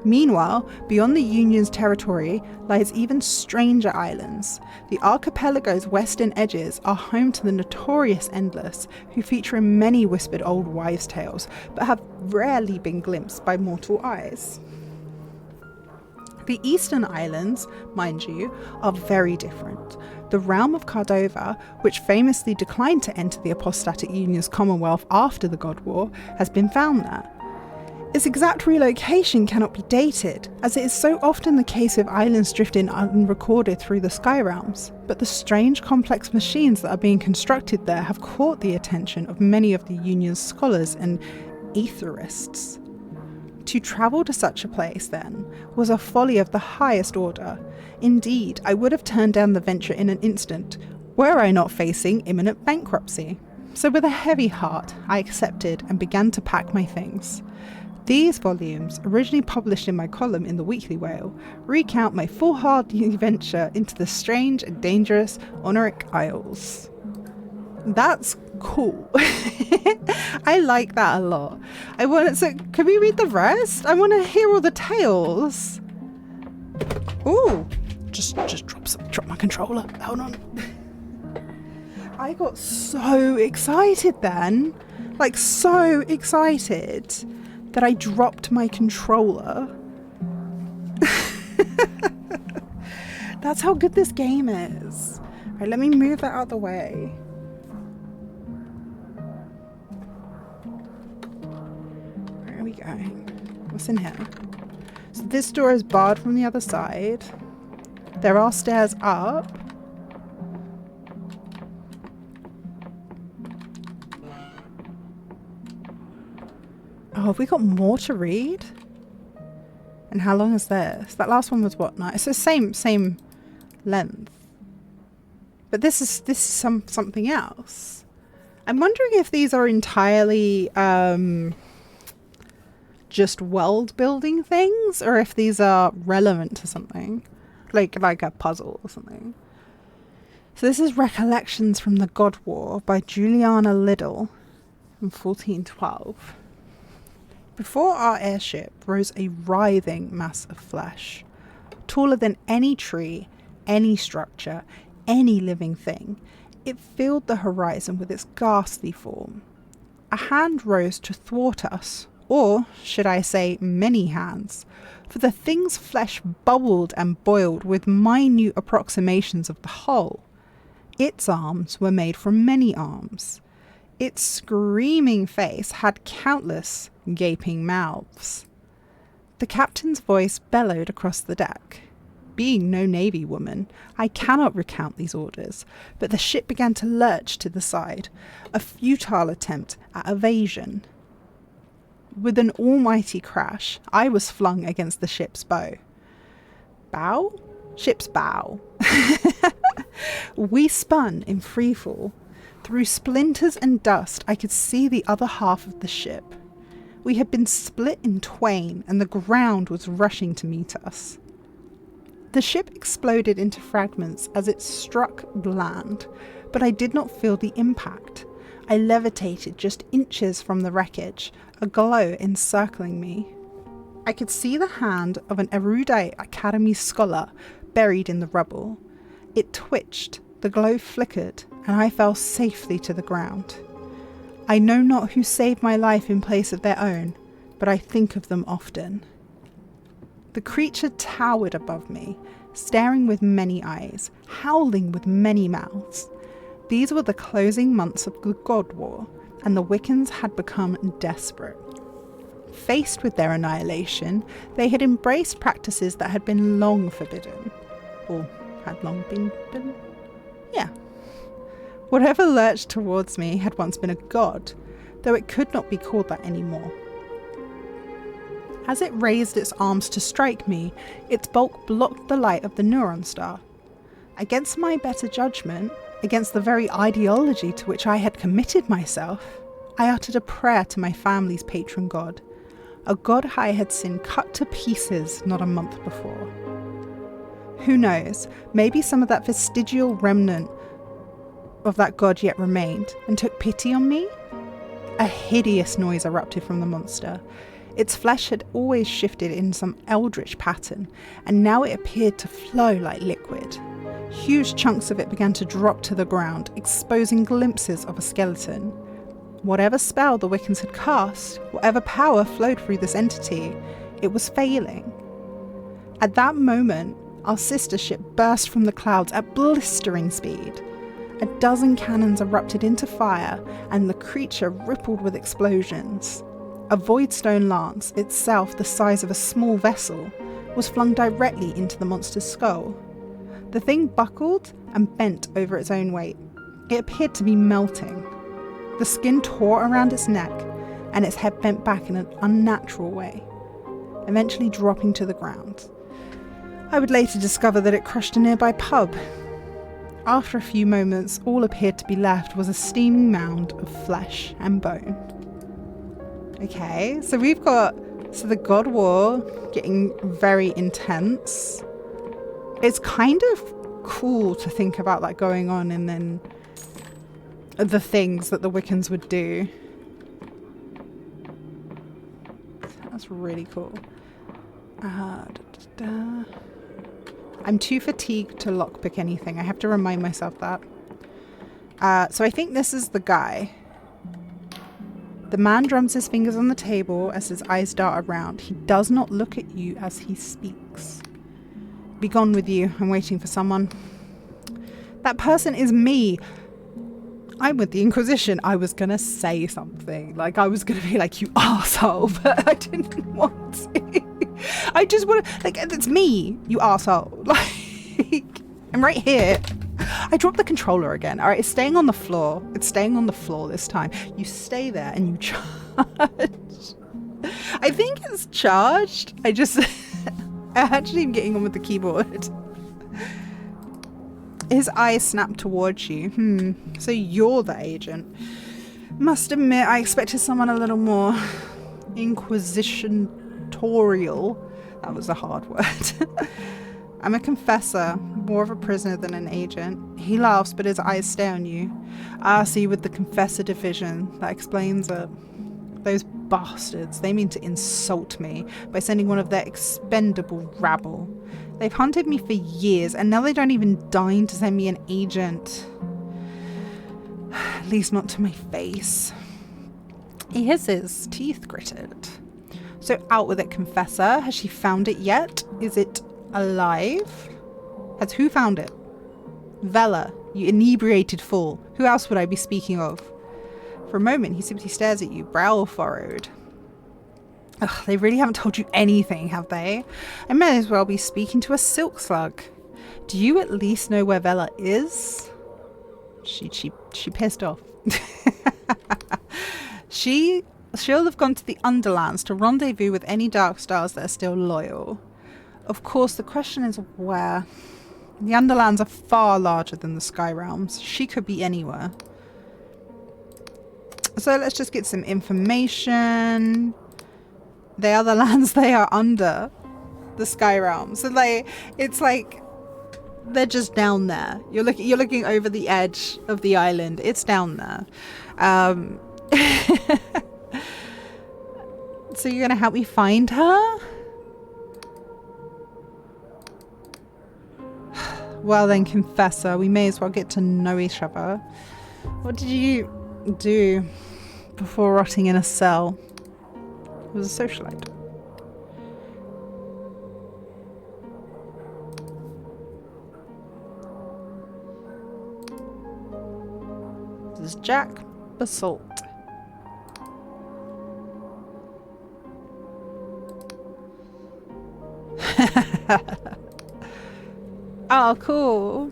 Meanwhile, beyond the Union's territory lies even stranger islands. The archipelago's western edges are home to the notorious Endless, who feature in many whispered old wives' tales, but have rarely been glimpsed by mortal eyes. The eastern islands, mind you, are very different. The realm of Cardova, which famously declined to enter the apostatic Union's Commonwealth after the God War, has been found there. Its exact relocation cannot be dated, as it is so often the case with islands drifting unrecorded through the sky realms, but the strange complex machines that are being constructed there have caught the attention of many of the Union's scholars and etherists. To travel to such a place, then, was a folly of the highest order. Indeed, I would have turned down the venture in an instant, were I not facing imminent bankruptcy. So with a heavy heart, I accepted and began to pack my things. These volumes, originally published in my column in the Weekly Whale, recount my foolhardy venture into the strange and dangerous Honoric Isles. That's cool. I like that a lot. So can we read the rest? I want to hear all the tales. Ooh, just drop my controller. Hold on. I got so excited then, like so excited that I dropped my controller. That's how good this game is. All right, let me move that out of the way. Where are we going? What's in here? So this door is barred from the other side. There are stairs up. Oh, have we got more to read? And how long is this? That last one was what? No, it's the same length. But this is something else. I'm wondering if these are entirely just world building things, or if these are relevant to something, like a puzzle or something. So this is Recollections from the God War by Juliana Liddell in 1412. Before our airship rose a writhing mass of flesh, taller than any tree, any structure, any living thing. It filled the horizon with its ghastly form. A hand rose to thwart us, or should I say many hands, for the thing's flesh bubbled and boiled with minute approximations of the hull. Its arms were made from many arms. Its screaming face had countless gaping mouths. The captain's voice bellowed across the deck. Being no navy woman, I cannot recount these orders, but the ship began to lurch to the side, a futile attempt at evasion. With an almighty crash, I was flung against the ship's bow. Bow? Ship's bow. We spun in freefall. Through splinters and dust, I could see the other half of the ship. We had been split in twain, and the ground was rushing to meet us. The ship exploded into fragments as it struck land, but I did not feel the impact. I levitated just inches from the wreckage, a glow encircling me. I could see the hand of an erudite academy scholar buried in the rubble. It twitched, the glow flickered, and I fell safely to the ground. I know not who saved my life in place of their own, but I think of them often. The creature towered above me, staring with many eyes, howling with many mouths. These were the closing months of the God War, and the Wiccans had become desperate. Faced with their annihilation, they had embraced practices that had been long forbidden. Or had long been forbidden? Yeah. Whatever lurched towards me had once been a god, though it could not be called that anymore. As it raised its arms to strike me, its bulk blocked the light of the neuron star. Against my better judgment, against the very ideology to which I had committed myself, I uttered a prayer to my family's patron god, a god I had seen cut to pieces not a month before. Who knows, maybe some of that vestigial remnant of that god yet remained and took pity on me? A hideous noise erupted from the monster. Its flesh had always shifted in some eldritch pattern, and now it appeared to flow like liquid. Huge chunks of it began to drop to the ground, exposing glimpses of a skeleton. Whatever spell the Wiccans had cast, whatever power flowed through this entity, it was failing. At that moment, our sister ship burst from the clouds at blistering speed. A dozen cannons erupted into fire, and the creature rippled with explosions. A voidstone lance, itself the size of a small vessel, was flung directly into the monster's skull. The thing buckled and bent over its own weight. It appeared to be melting. The skin tore around its neck, and its head bent back in an unnatural way, eventually dropping to the ground. I would later discover that it crushed a nearby pub. After a few moments, all appeared to be left was a steaming mound of flesh and bone. Okay, so we've got the God War getting very intense. It's kind of cool to think about that going on, and then the things that the Wiccans would do. That's really cool. I'm too fatigued to lockpick anything. I have to remind myself that. So I think this is the guy. The man drums his fingers on the table as his eyes dart around. He does not look at you as he speaks. Be gone with you. I'm waiting for someone. That person is me. I'm with the Inquisition. I was going to say something. Like, I was going to be like, you arsehole, but I didn't want to. I just want to, like, it's me, you arsehole. Like, I'm right here. I dropped the controller again. All right, it's staying on the floor. It's staying on the floor this time. You stay there and you charge. I think it's charged. I actually am getting on with the keyboard. His eyes snapped towards you. So you're the agent. Must admit, I expected someone a little more inquisitorial. That was a hard word. I'm a confessor, more of a prisoner than an agent. He laughs, but his eyes stay on you. So you're with the confessor division. That explains it. Those bastards, they mean to insult me by sending one of their expendable rabble. They've hunted me for years, and now they don't even deign to send me an agent. At least not to my face. He hisses, teeth gritted. So out with it, confessor. Has she found it yet? Is it alive? Has who found it? Vela, you inebriated fool. Who else would I be speaking of? For a moment, he simply stares at you, brow furrowed. Ugh, they really haven't told you anything, have they? I may as well be speaking to a silk slug. Do you at least know where Vela is? She pissed off. She'll have gone to the Underlands to rendezvous with any Dark Stars that are still loyal. Of course, the question is where. The Underlands are far larger than the Sky Realms. She could be anywhere. So let's just get some information. They are the lands they are under the Sky Realms. So it's like they're just down there. You're looking over the edge of the island. It's down there. So you're gonna help me find her? Well then, Confessor, we may as well get to know each other. What did you do before rotting in a cell? I was a socialite. This is Jack Basalt. Oh, cool.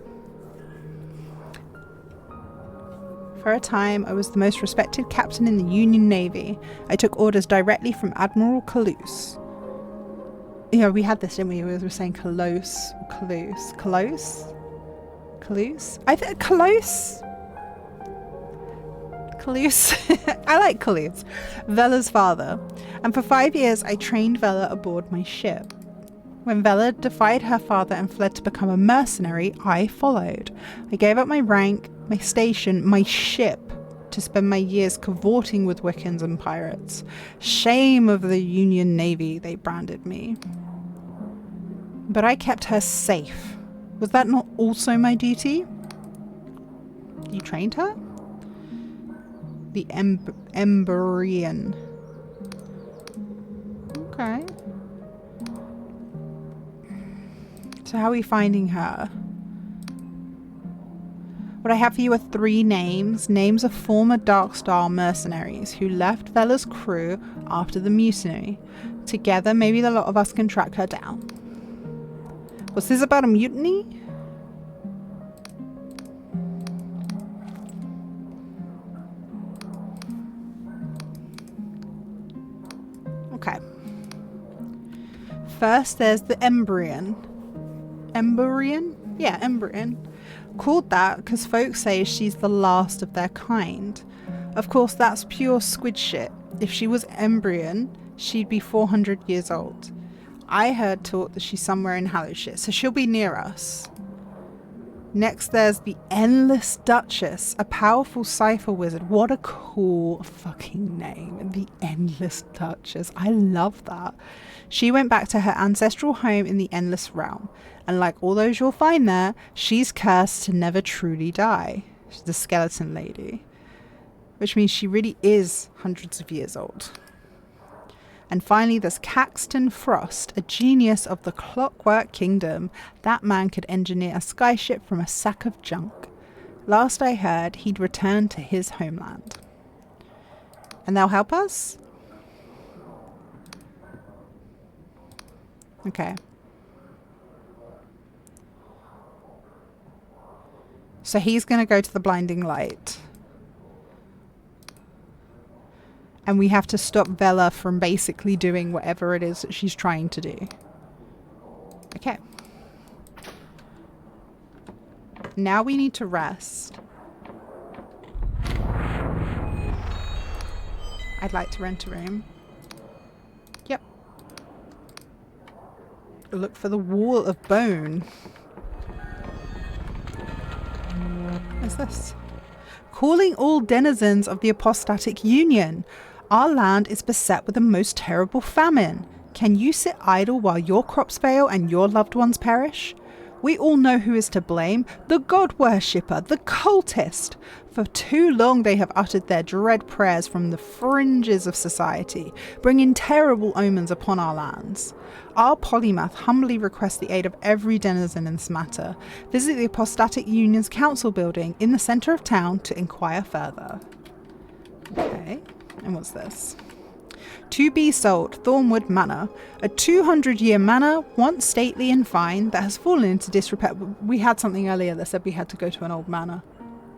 For a time, I was the most respected captain in the Union Navy. I took orders directly from Admiral Calouse. Yeah, we had this, didn't we? We were saying Calouse. Calouse? I think Calouse? Calouse? I like Calouse. Vela's father. And for 5 years, I trained Vela aboard my ship. When Vela defied her father and fled to become a mercenary, I followed. I gave up my rank, my station, my ship to spend my years cavorting with Wiccans and pirates. Shame of the Union Navy, they branded me. But I kept her safe. Was that not also my duty? You trained her? The Emberian. Okay. So how are we finding her? What I have for you are 3 names. Names of former Darkstar mercenaries who left Vela's crew after the mutiny. Together, maybe the lot of us can track her down. Was this about a mutiny? Okay. First, there's the Emberian. Emberian? Yeah, Emberian. Called that because folks say she's the last of their kind. Of course, that's pure squid shit. If she was Emberian, she'd be 400 years old. I heard taught that she's somewhere in Hallowshire, so she'll be near us. Next, there's the Endless Duchess, a powerful cipher wizard. What a cool fucking name. The Endless Duchess. I love that. She went back to her ancestral home in the Endless Realm. And like all those you'll find there, she's cursed to never truly die. She's the skeleton lady. Which means she really is hundreds of years old. And finally, there's Caxton Frost, a genius of the Clockwork Kingdom. That man could engineer a skyship from a sack of junk. Last I heard, he'd returned to his homeland. And they'll help us? Okay. So he's going to go to the blinding light. And we have to stop Vela from basically doing whatever it is that she's trying to do. Okay. Now we need to rest. I'd like to rent a room. Yep. Look for the wall of bone. What's this? Calling all denizens of the apostatic union. Our land is beset with the most terrible famine. Can you sit idle while your crops fail and your loved ones perish? We all know who is to blame. The god worshipper, the cultist. For too long they have uttered their dread prayers from the fringes of society, bringing terrible omens upon our lands. Our polymath humbly requests the aid of every denizen in this matter. Visit the Apostatic Union's council building in the centre of town to inquire further. Okay, and what's this? To be sold, Thornwood Manor. A 200-year manor, once stately and fine, that has fallen into disrepair. We had something earlier that said we had to go to an old manor,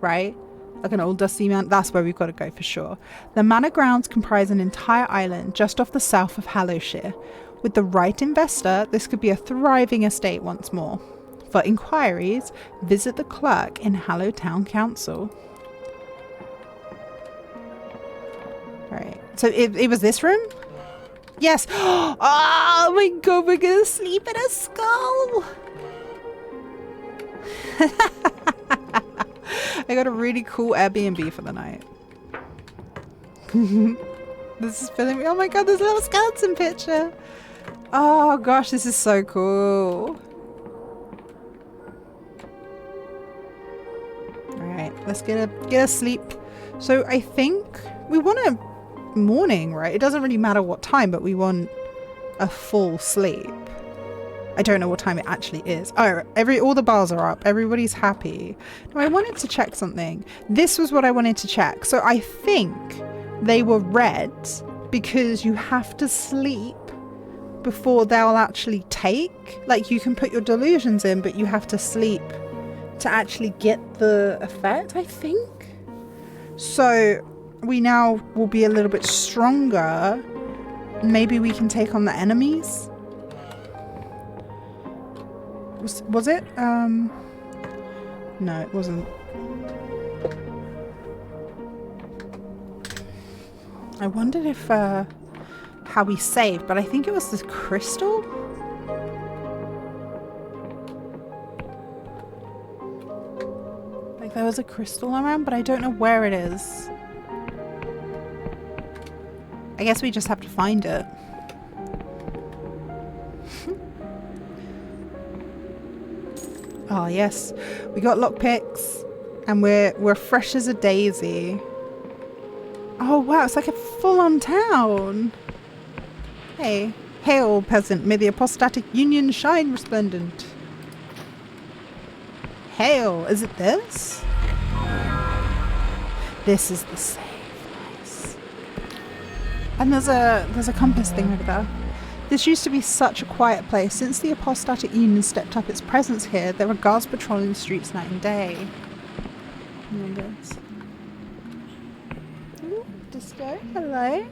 right? Like an old dusty manor. That's where we've got to go for sure. The manor grounds comprise an entire island just off the south of Hallowshire. With the right investor, this could be a thriving estate once more. For inquiries, visit the clerk in Hallow Town Council. Right. So it was this room? Yes. Oh my god, we're gonna sleep in a skull. I got a really cool Airbnb for the night. This is filling me. Oh my god, there's a little skeleton picture. Oh gosh, this is so cool. Alright, let's get a sleep. So I think we want a morning, right? It doesn't really matter what time, but we want a full sleep. I don't know what time it actually is. Oh, all the bars are up. Everybody's happy. No, I wanted to check something. This was what I wanted to check. So I think they were red because you have to sleep before they'll actually take. Like, you can put your delusions in, but you have to sleep to actually get the effect, I think. So we now will be a little bit stronger. Maybe we can take on the enemies. Was it? No, it wasn't. I wondered if how we saved, but I think it was this crystal. Like there was a crystal around, but I don't know where it is. I guess we just have to find it. Oh yes, we got lockpicks, and we're fresh as a daisy. Oh wow, it's like a full-on town. Hey, hail peasant, may the apostatic union shine resplendent. Hail, is it this? This is the save. Nice. And there's a compass thing over there. This used to be such a quiet place. Since the apostatic union stepped up its presence here, there were guards patrolling the streets night and day. Ooh, Disco, hello.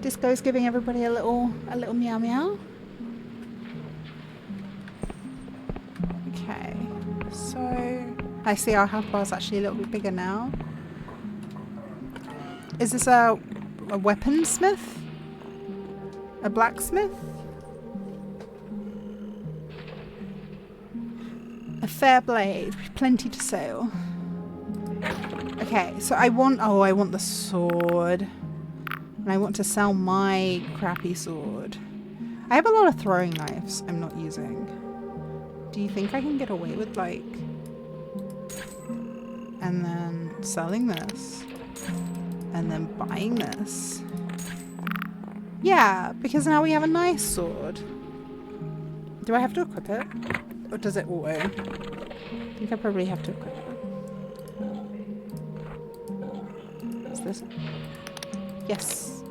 Disco's giving everybody a little meow meow. Okay, so I see our health bar is actually a little bit bigger now. Is this a weaponsmith? A blacksmith? A fair blade, plenty to sell. Okay, so I want the sword. And I want to sell my crappy sword. I have a lot of throwing knives I'm not using. Do you think I can get away with like... And then selling this. And then buying this. Yeah, because now we have a nice sword. Do I have to equip it? Or does it auto? I think I probably have to equip it. What's this? Yes.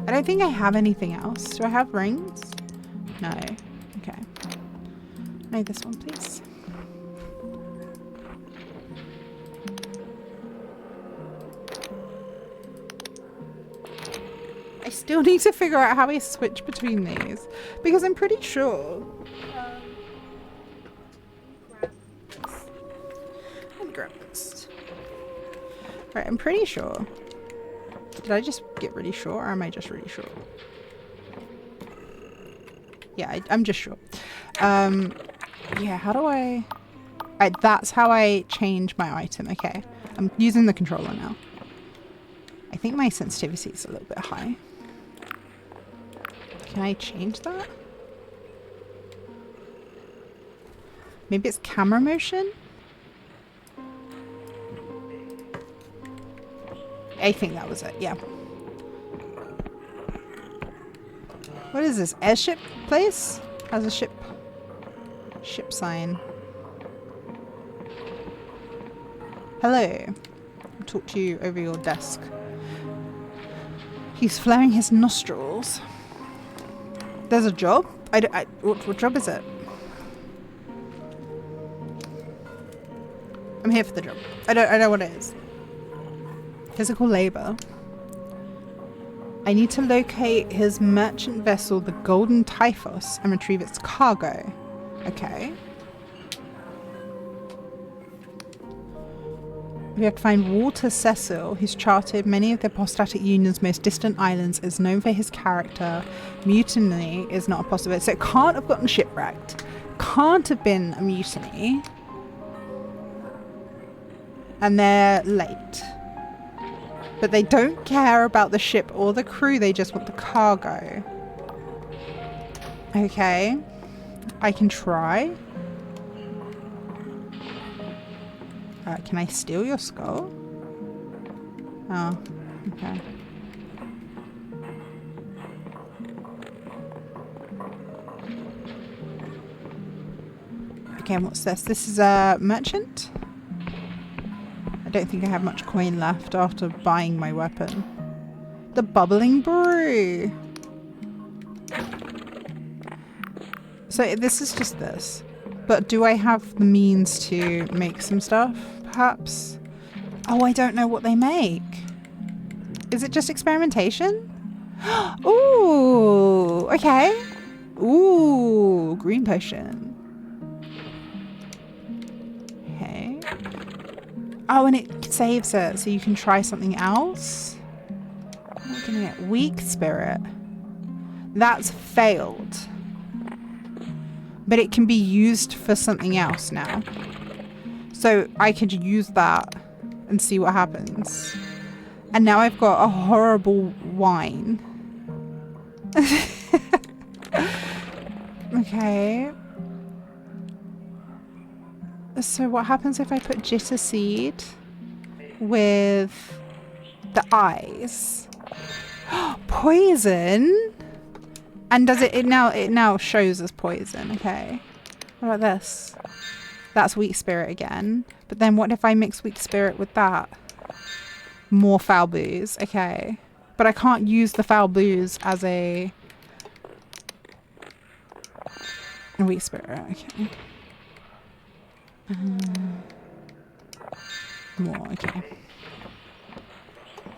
I don't think I have anything else. Do I have rings? No. Okay. No, this one, please. I still need to figure out how I switch between these because I'm pretty sure. Grab this. Right, I'm pretty sure. Did I just get really sure, or am I just really sure? Yeah, I'm just sure. Yeah, how do I... that's how I change my item. Okay, I'm using the controller now. I think my sensitivity is a little bit high. Can I change that? Maybe it's camera motion? I think that was it, yeah. What is this? Airship place? Has a ship sign. Hello. I'll talk to you over your desk. He's flaring his nostrils. There's a job? What job is it? I'm here for the job. I don't know what it is. Physical labor. I need to locate his merchant vessel, the Golden Typhus, and retrieve its cargo. Okay. We have to find Walter Cecil, who's charted many of the Apostatic Union's most distant islands, is known for his character. Mutiny is not a possibility. So it can't have gotten shipwrecked. Can't have been a mutiny. And they're late. But they don't care about the ship or the crew. They just want the cargo. Okay. I can try. Can I steal your skull? Oh, okay. Okay, what's this? This is a merchant? I don't think I have much coin left after buying my weapon. The bubbling brew. So this is just this. But do I have the means to make some stuff, perhaps? Oh, I don't know what they make. Is it just experimentation? Ooh, okay. Ooh, green potion. Okay. Oh, and it saves it, so you can try something else. I'm looking at weak spirit. That's failed. But it can be used for something else now. So I could use that and see what happens. And now I've got a horrible wine. Okay. So what happens if I put jitter seed with the eyes? Poison? And does it now shows as poison. Okay. What about this? That's weak spirit again. But then what if I mix weak spirit with that? More foul booze. Okay. But I can't use the foul booze as a weak spirit. Okay. More. Okay.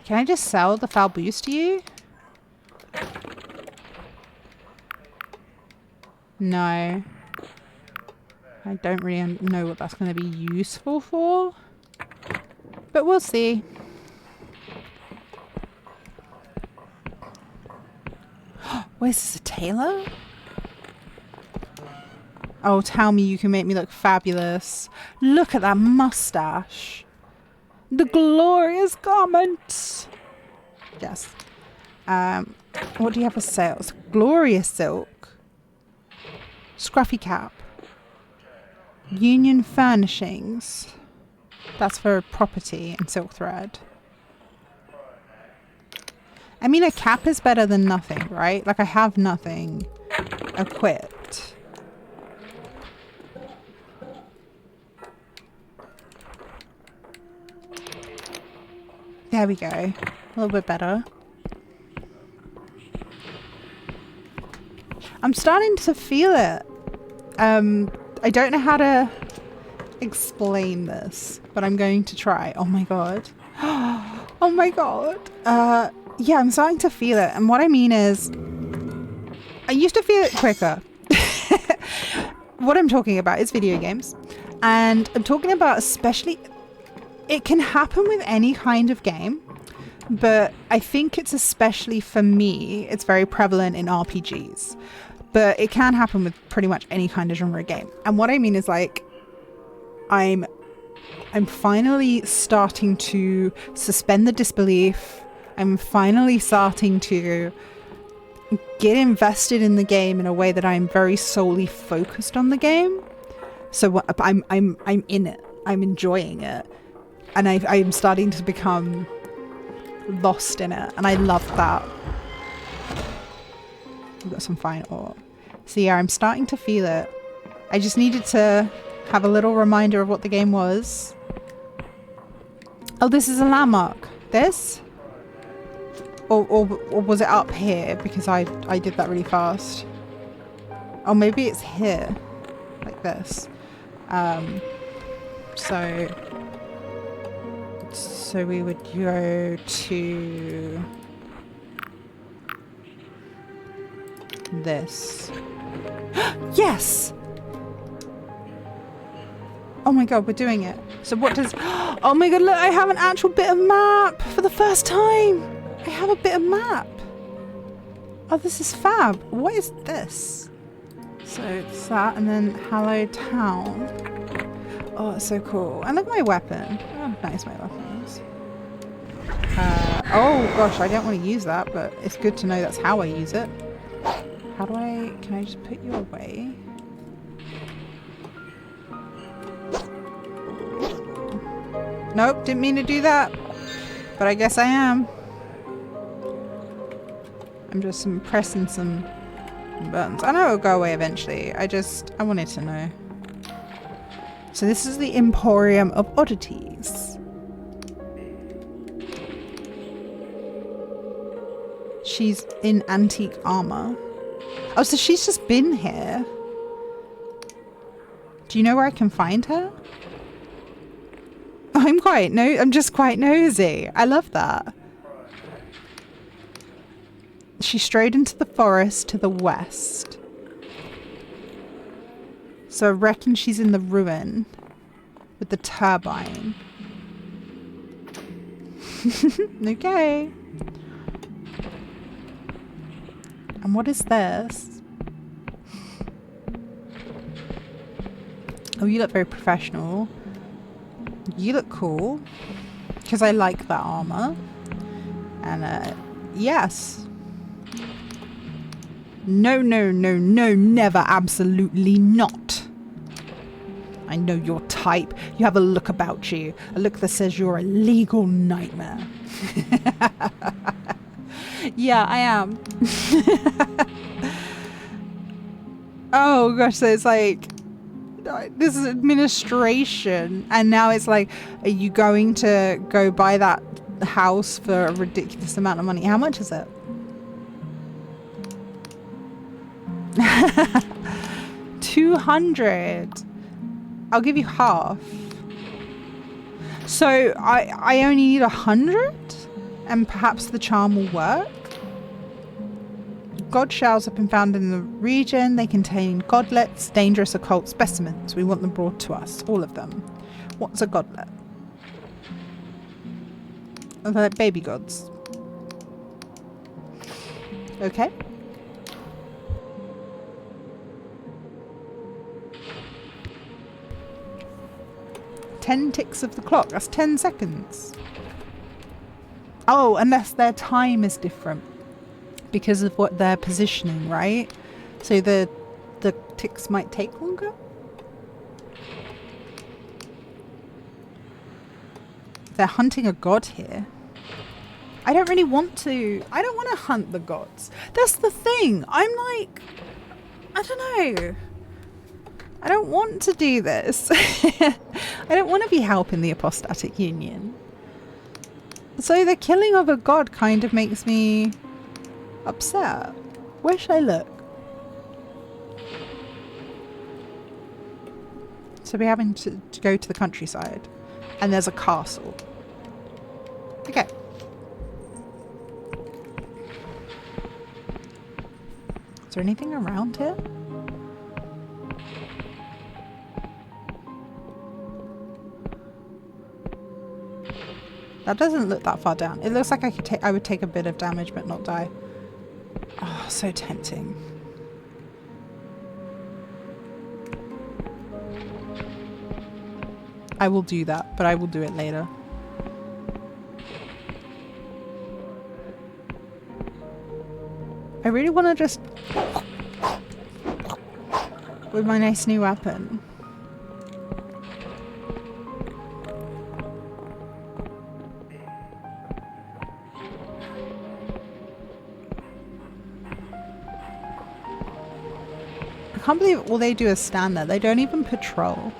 Can I just sell the foul booze to you? No. I don't really know what that's going to be useful for. But we'll see. Where's this, a tailor? Oh, tell me you can make me look fabulous. Look at that mustache. The glorious garment. Yes. What do you have for sales? Glorious silk. Scruffy cap. Union furnishings. That's for property and silk thread. I mean, a cap is better than nothing, right? Like, I have nothing equipped. There we go. A little bit better. I'm starting to feel it. I don't know how to explain this, but I'm going to try. Oh my god. Oh my god. Yeah, I'm starting to feel it. And what I mean is, I used to feel it quicker. What I'm talking about is video games. And I'm talking about especially, it can happen with any kind of game, but I think it's especially for me, it's very prevalent in RPGs. But it can happen with pretty much any kind of genre game. And what I mean is, like, I'm finally starting to suspend the disbelief. I'm finally starting to get invested in the game in a way that I'm very solely focused on the game. So I'm in it. I'm enjoying it. And I'm starting to become lost in it. And I love that. We've got some fine ore. So yeah, I'm starting to feel it. I just needed to have a little reminder of what the game was. Oh, this is a landmark. This? Or was it up here? Because I did that really fast. Oh, maybe it's here. Like this. So we would go to this. Yes! Oh my god, we're doing it. So what does... Oh my god, look, I have an actual bit of map for the first time. I have a bit of map. Oh, this is fab. What is this? So it's that, and then Hallowed Town. Oh, it's so cool. And look at my weapon. Oh, nice, my weapons. Oh gosh, I don't want to use that, but it's good to know that's how I use it. How do I... Can I just put you away? Nope, didn't mean to do that. But I guess I am. I'm just pressing some buttons. I know it'll go away eventually. I wanted to know. So this is the Emporium of Oddities. She's in antique armor. Oh, so she's just been here. Do you know where I can find her? I'm just quite nosy. I love that. She strayed into the forest to the west. So I reckon she's in the ruin with the turbine. Okay. And what is this? Oh, you look very professional. You look cool. Because I like that armor. And, yes. No, no, no, no, never, absolutely not. I know your type. You have a look about you. A look that says you're a legal nightmare. Yeah, I am. Oh gosh, so it's like, this is administration. And now it's like, are you going to go buy that house for a ridiculous amount of money? How much is it? $200. I'll give you half. So I only need 100, and perhaps the charm will work. God shells have been found in the region. They contain godlets, dangerous occult specimens. We want them brought to us, all of them. What's a godlet? They're like baby gods. Okay. Ten ticks of the clock. That's 10 seconds. Oh, unless their time is different because of what they're positioning, right? So the ticks might take longer. They're hunting a god here. I don't really want to. I don't want to hunt the gods. That's the thing. I'm like, I don't know. I don't want to do this. I don't want to be helping the apostatic union. So the killing of a god kind of makes me upset. Where should I look? So we're having to go to the countryside. And there's a castle. Okay. Is there anything around here? That doesn't look that far down. It looks like I would take a bit of damage but not die. Oh, so tempting. I will do that, but I will do it later. I really want to just... with my nice new weapon. I can't believe all they do is stand there. They don't even patrol.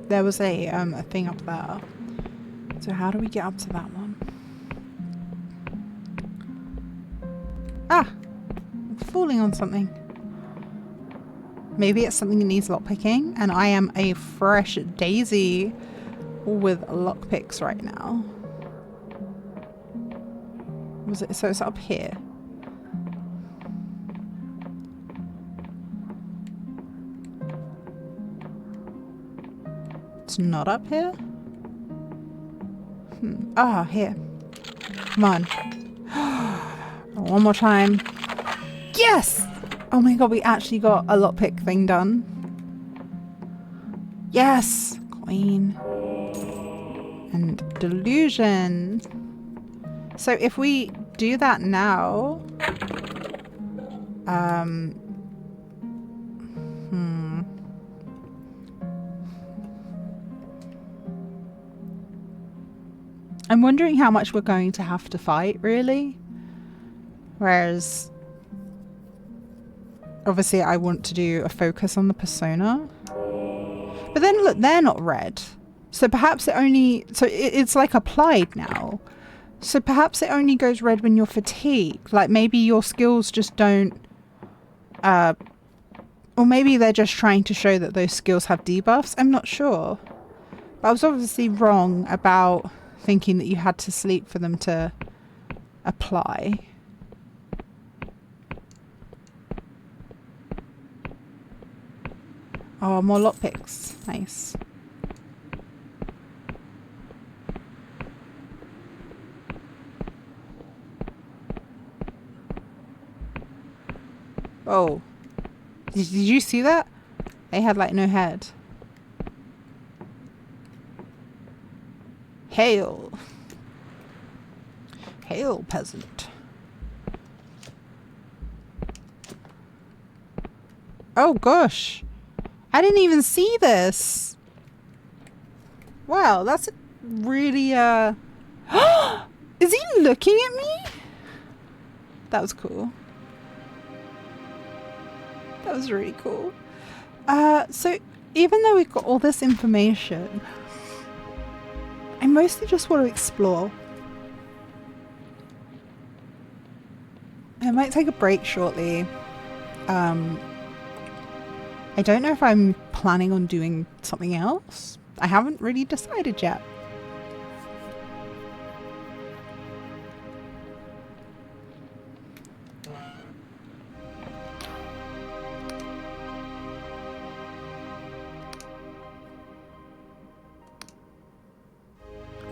There was a thing up there. So how do we get up to that one? Ah! I'm falling on something. Maybe it's something that needs lockpicking, and I am a fresh daisy with lockpicks right now. Was it? So it's up here. It's not up here? Ah, here. Come on. One more time. Yes! Oh my god, we actually got a lockpick thing done. Yes! Queen. And delusion. So if we do that now... I'm wondering how much we're going to have to fight, really. Whereas... obviously I want to do a focus on the persona. But then look, they're not red. So perhaps it only... so it's like applied now. So perhaps it only goes red when you're fatigued. Like maybe your skills just don't... or maybe they're just trying to show that those skills have debuffs. I'm not sure. But I was obviously wrong about thinking that you had to sleep for them to apply. Oh, more lockpicks. Nice. Oh. Did you see that? They had like no head. Hail. Hail, peasant. Oh gosh. I didn't even see this. Wow, that's really is he looking at me? That was cool. That was really cool. So even though we've got all this information, I mostly just want to explore. I might take a break shortly. I don't know if I'm planning on doing something else. I haven't really decided yet.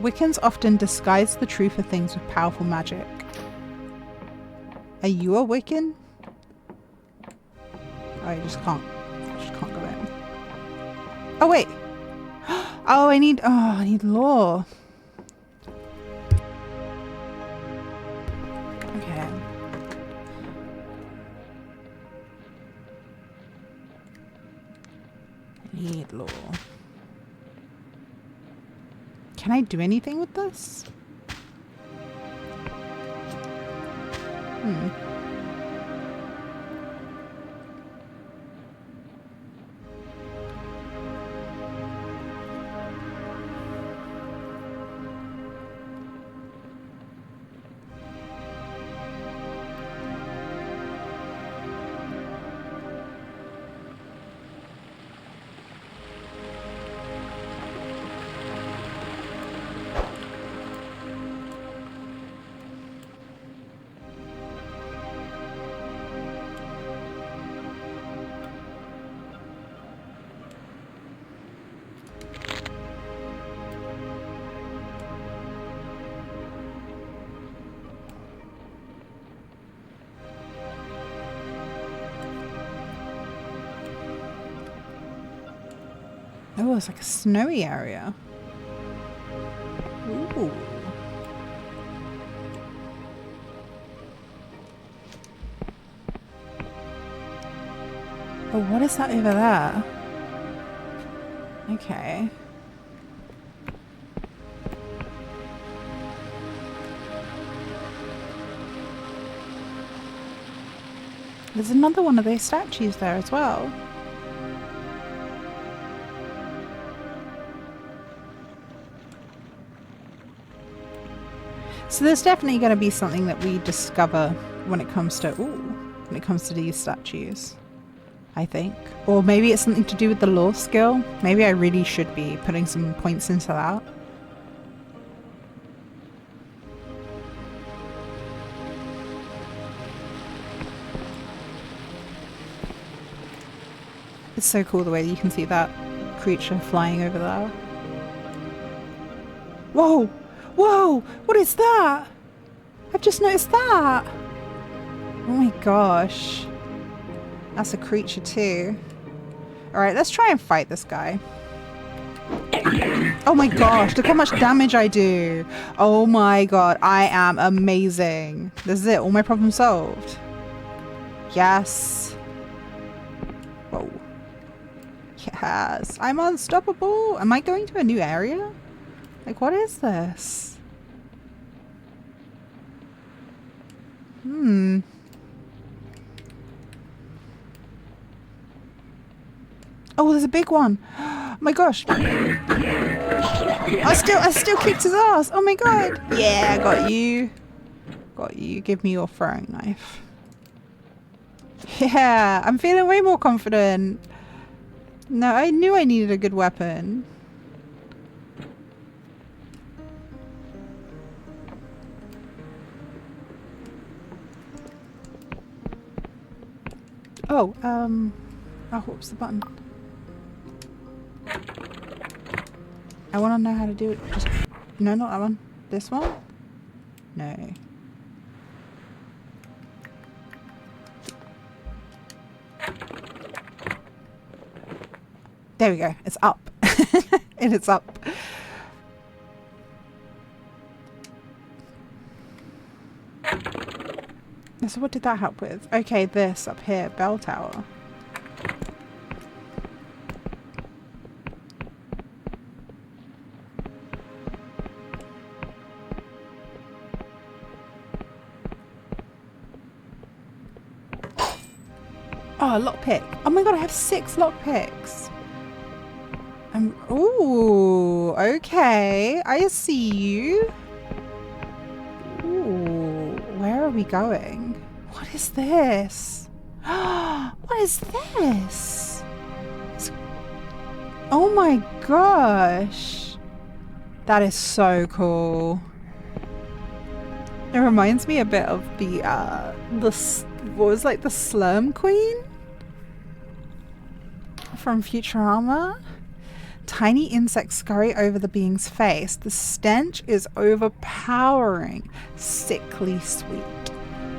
Wiccans often disguise the truth of things with powerful magic. Are you a Wiccan? Oh, I just can't go in. Oh wait. Oh, I need law. Okay. I need law. Can I do anything with this? Oh, it's like a snowy area. Ooh. Oh, what is that over there? Okay. There's another one of those statues there as well. So there's definitely going to be something that we discover when it comes to these statues. I think. Or maybe it's something to do with the law skill. Maybe I really should be putting some points into that. It's so cool the way you can see that creature flying over there. Whoa! Whoa! What is that? I've just noticed that! Oh my gosh. That's a creature too. Alright, let's try and fight this guy. Oh my gosh, look how much damage I do. Oh my god, I am amazing. This is it, all my problems solved. Yes. Whoa. Yes, I'm unstoppable. Am I going to a new area? Like, what is this? Oh, there's a big one. Oh my gosh. I still kicked his ass. Oh my god. Yeah, I got you. Got you. Give me your throwing knife. Yeah, I'm feeling way more confident. No, I knew I needed a good weapon. Oh, oh, what was the button? I want to know how to do it. Just, no, not that one. This one? No. There we go. It's up. And it's up. So what did that help with? Okay, this up here. Bell tower. Oh, lockpick. Oh my god, I have 6 lockpicks. Ooh, okay. I see you. Ooh, where are we going? What is this? What is this? Oh my gosh. That is so cool. It reminds me a bit of the what was like the Slurm Queen from Futurama. Tiny insects scurry over the being's face. The stench is overpowering, sickly sweet.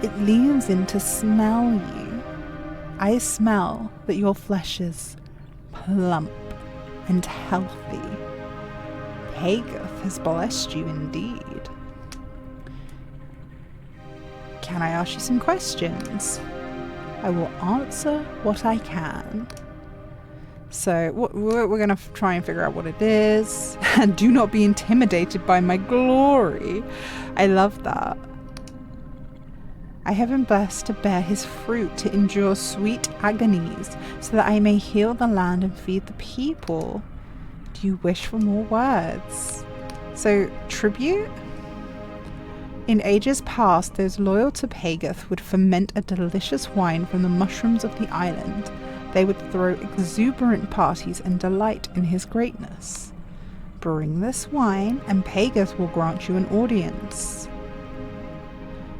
It leans in to smell you. I smell that your flesh is plump and healthy. Pageth has blessed you indeed. Can I ask you some questions? I will answer what I can. So we're going to try and figure out what it is. And do not be intimidated by my glory. I love that. I have been blessed to bear his fruit, to endure sweet agonies, so that I may heal the land and feed the people. Do you wish for more words? So, tribute? In ages past, those loyal to Pageth would ferment a delicious wine from the mushrooms of the island. They would throw exuberant parties and delight in his greatness. Bring this wine, and Pageth will grant you an audience.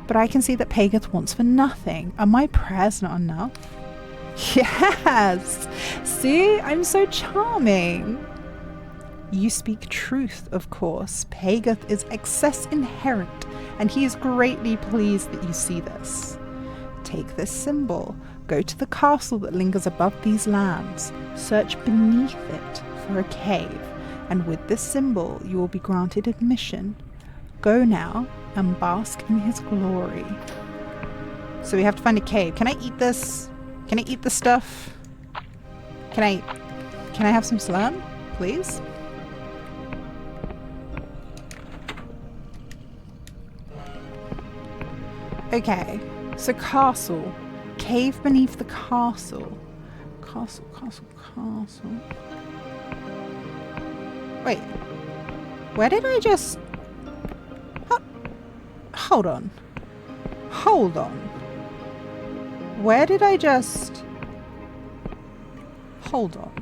But I can see that Pageth wants for nothing. Are my prayers not enough? Yes! See? I'm so charming. You speak truth, of course. Pageth is excess inherent, and he is greatly pleased that you see this. Take this symbol. Go to the castle that lingers above these lands. Search beneath it for a cave, and with this symbol you will be granted admission. Go now and bask in his glory. So we have to find a cave. Can I eat this? Can I eat the stuff? Can I have some slurm, please? Okay, so castle. Cave beneath the castle. Castle. Wait. Where did I just... Hold on. Hold on. Where did I just... Hold on.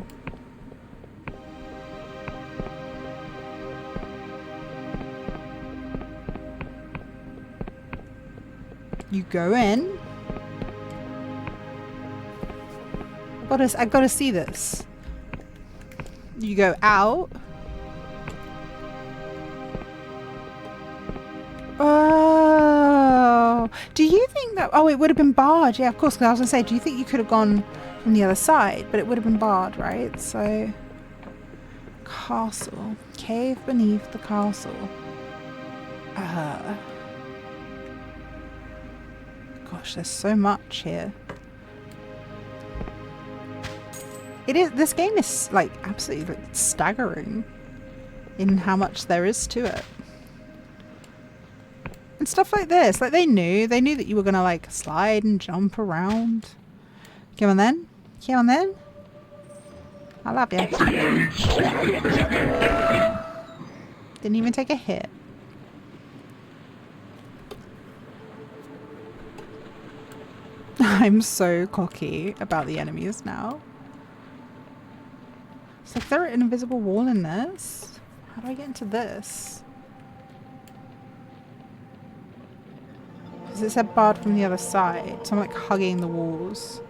You go in. I gotta see this. You go out. Oh, do you think that? Oh, it would have been barred. Yeah, of course. Because I was gonna say, do you think you could have gone from the other side? But it would have been barred, right? So, castle, cave beneath the castle. Gosh, there's so much here. It is. This game is like absolutely like, staggering in how much there is to it, and stuff like this. Like they knew that you were gonna like slide and jump around. Come on then, come on then. I love you. Didn't even take a hit. I'm so cocky about the enemies now. It's like there an invisible wall in this. How do I get into this? Because it said barred from the other side. So I'm like hugging the walls.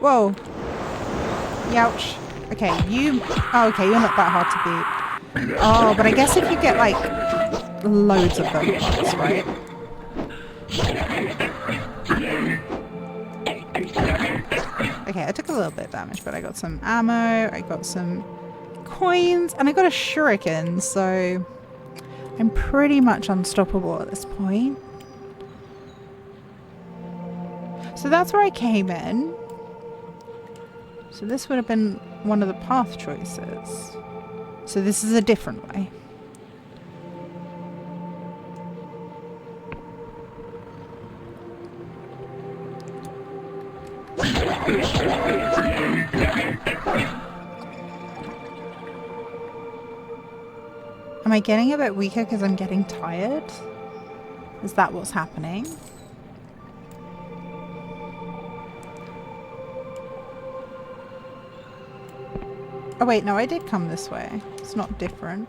Whoa. Youch. Okay, you... Oh, okay, you're not that hard to beat. Oh, but I guess if you get like... loads of them once, right? Okay, I took a little bit of damage, but I got some ammo, I got some coins, and I got a shuriken, so I'm pretty much unstoppable at this point. So that's where I came in. So this would have been one of the path choices. So this is a different way. Am I getting a bit weaker because I'm getting tired? Is that what's happening? Oh wait, no, I did come this way. It's not different.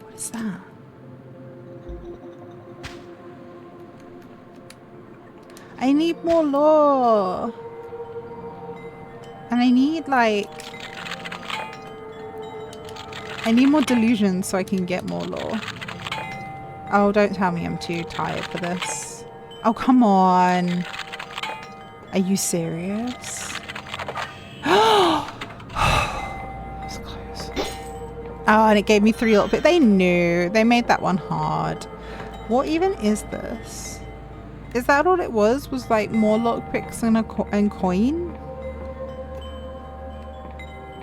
What is that? I need more lore. And I need like... I need more delusions so I can get more lore. Oh, don't tell me I'm too tired for this. Oh, come on. Are you serious? That was close. Oh, and it gave me 3 little bits. They knew. They made that one hard. What even is this? Is that all it was? Was like more lockpicks and coin?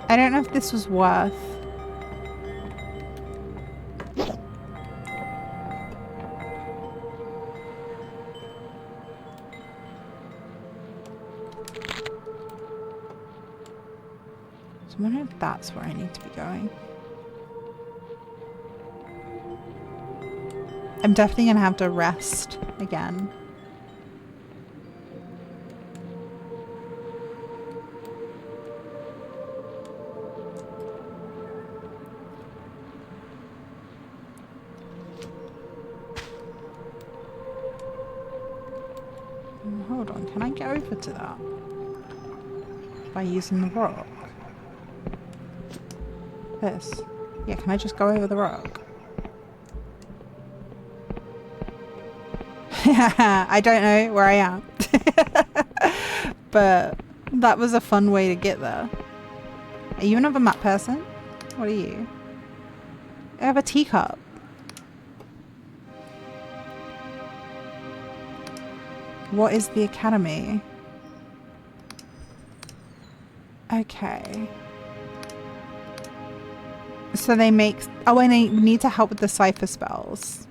I don't know if this was worth... So I wonder if that's where I need to be going. I'm definitely going to have to rest again. Hold on, can I get over to that? By using the rock? This. Yeah, can I just go over the rock? I don't know where I am. But that was a fun way to get there. Are you another map person? What are you? I have a teacup. What is the academy? Okay. So they make... Oh, and I need to help with the cipher spells.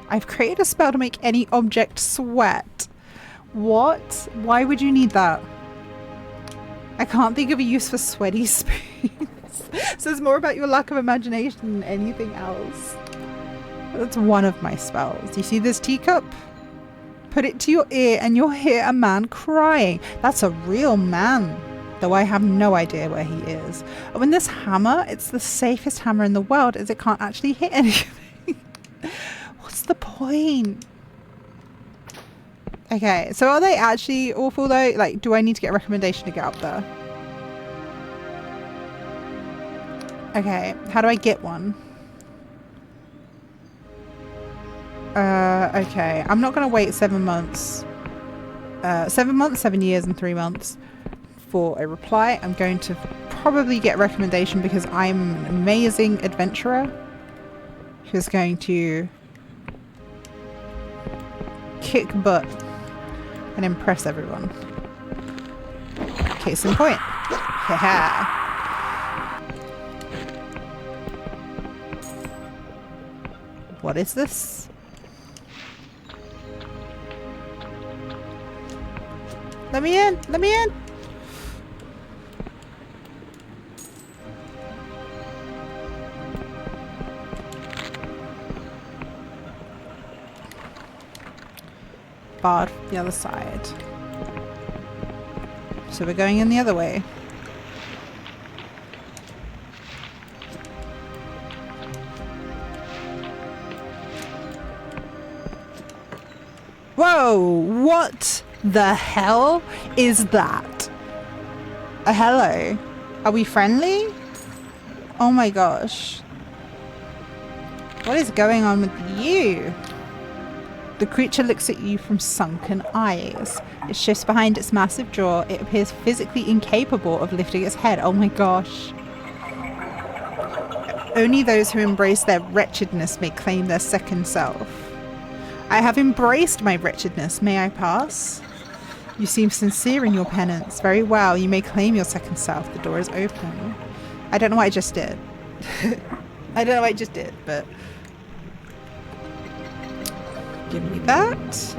I've created a spell to make any object sweat. What? Why would you need that? I can't think of a use for sweaty spoons. So it's more about your lack of imagination than anything else. That's one of my spells. You see this teacup? Put it to your ear and you'll hear a man crying. That's a real man. Though I have no idea where he is. Oh, and this hammer, it's the safest hammer in the world as it can't actually hit anything. What's the point? Okay, so are they actually awful though? Like, do I need to get a recommendation to get up there? Okay, how do I get one? Okay, I'm not going to wait 7 months. 7 months, 7 years and 3 months for a reply. I'm going to probably get a recommendation because I'm an amazing adventurer who's going to kick butt and impress everyone. Case in point. Haha. What is this? Let me in! Let me in! Barred the other side. So we're going in the other way. Whoa! What the hell is that? A hello? Are we friendly? Oh my gosh. What is going on with you? The creature looks at you from sunken eyes. It shifts behind its massive jaw. It appears physically incapable of lifting its head. Oh my gosh. Only those who embrace their wretchedness may claim their second self. I have embraced my wretchedness. May I pass? You seem sincere in your penance. Very well. You may claim your second self. The door is open. I don't know what I just did. I don't know what I just did, but... Give me that.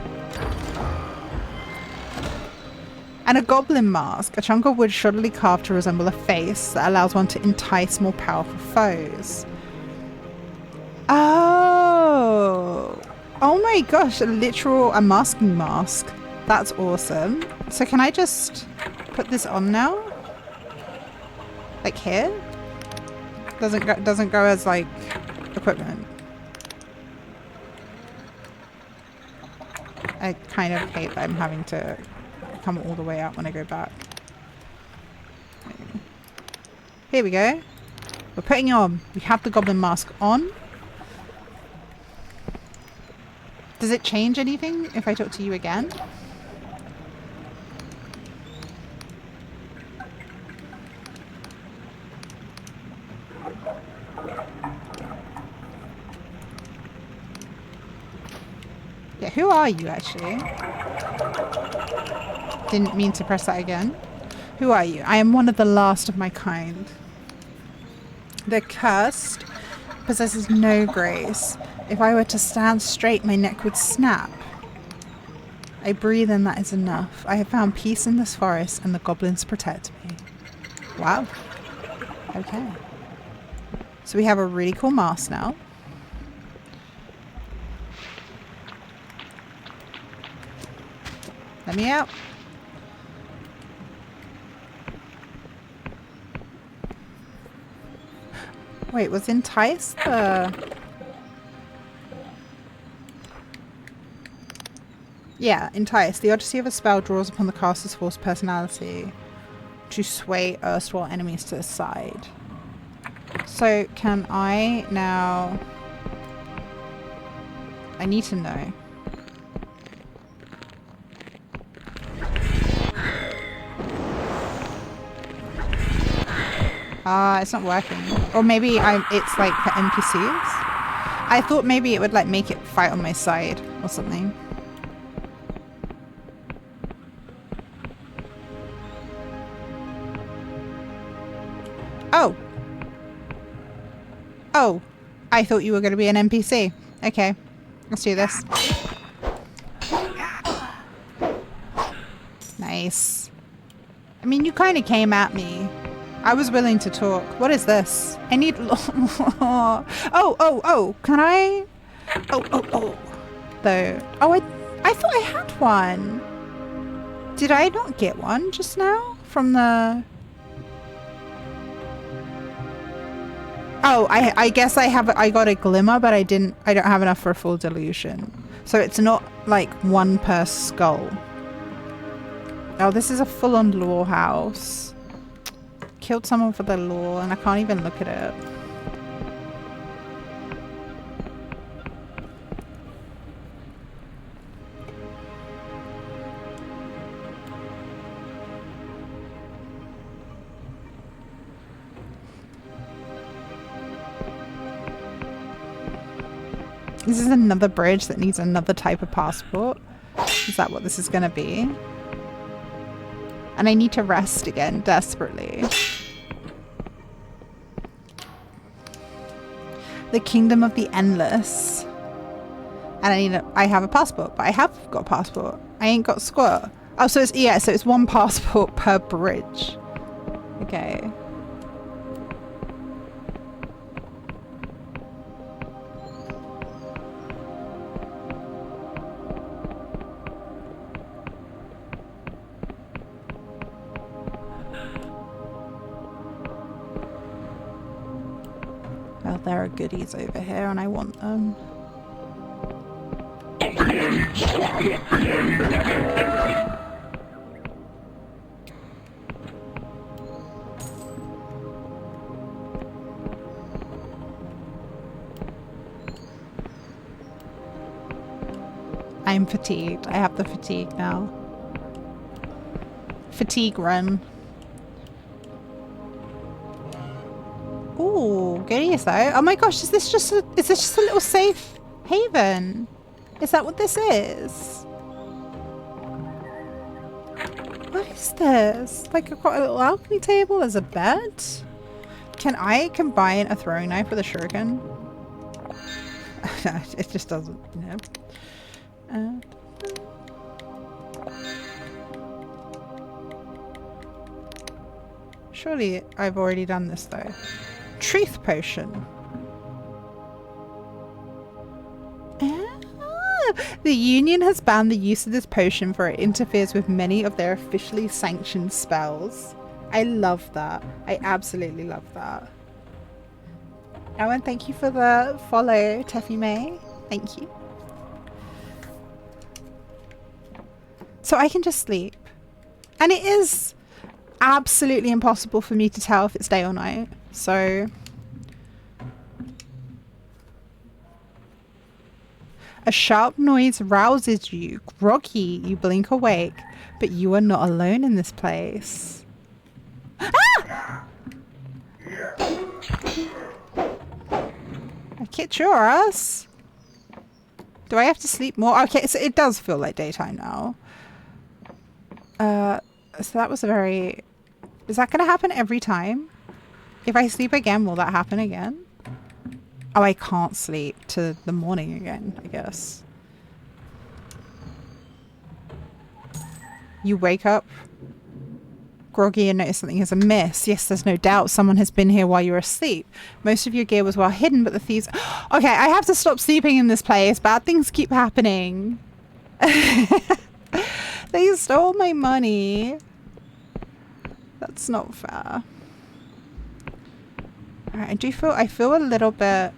And a goblin mask. A chunk of wood shoddily carved to resemble a face that allows one to entice more powerful foes. Oh. Oh my gosh. A masking mask. That's awesome. So can I just put this on now? Like here? Doesn't go as like equipment. I kind of hate that I'm having to come all the way out when I go back. Here we go. We're putting it on. We have the goblin mask on. Does it change anything if I talk to you again? Yeah, who are you actually? Didn't mean to press that again. Who are you? I am one of the last of my kind. The cursed possesses no grace. If I were to stand straight, my neck would snap. I breathe and that is enough. I have found peace in this forest and the goblins protect me. Wow. Okay. So we have a really cool mask now. Let me out. Wait, was entice the... Yeah, entice. The odyssey of a spell draws upon the caster's force personality to sway erstwhile enemies to the side. So can I now... I need to know. It's not working. Or maybe it's like for NPCs. I thought maybe it would like make it fight on my side or something. Oh. Oh. I thought you were going to be an NPC. Okay. Let's do this. Nice. I mean, you kind of came at me. I was willing to talk. What is this? I need a lot more. Oh. Can I? Oh. Though. Oh, I thought I had one. Did I not get one just now from the... Oh, I guess I got a glimmer, but I don't have enough for a full delusion. So it's not like one per skull. Oh, this is a full-on lore house. Killed someone for the lore and I can't even look at it. This is another bridge that needs another type of passport. Is that what this is going to be? And I need to rest again, desperately. The Kingdom of the Endless. And I have a passport, but I have got a passport. I ain't got squat. Oh, so it's one passport per bridge. Okay. Well, there are goodies over here and I want them. I'm fatigued. I have the fatigue now. Fatigue run. Ooh, goodies though. Oh my gosh, is this just a little safe haven? Is that what this is? What is this? Like I've got a little alchemy table as a bed? Can I combine a throwing knife with a shuriken? It just doesn't, you know. Surely I've already done this though. Truth potion. The Union has banned the use of this potion for it interferes with many of their officially sanctioned spells. I love that. I absolutely love that. Oh, and thank you for the follow, Teffy May. Thank you. So I can just sleep. And it is absolutely impossible for me to tell if it's day or night. So a sharp noise rouses you. Groggy, you blink awake, but you are not alone in this place. Ah! I kicked your ass. Do I have to sleep more? Okay, so it does feel like daytime now. So that was a very... Is that going to happen every time? If I sleep again, will that happen again? Oh, I can't sleep to the morning again, I guess. You wake up groggy and notice something is amiss. Yes, there's no doubt someone has been here while you were asleep. Most of your gear was well hidden, but the thieves... Okay, I have to stop sleeping in this place. Bad things keep happening. They stole my money. That's not fair. Alright, I feel a little bit...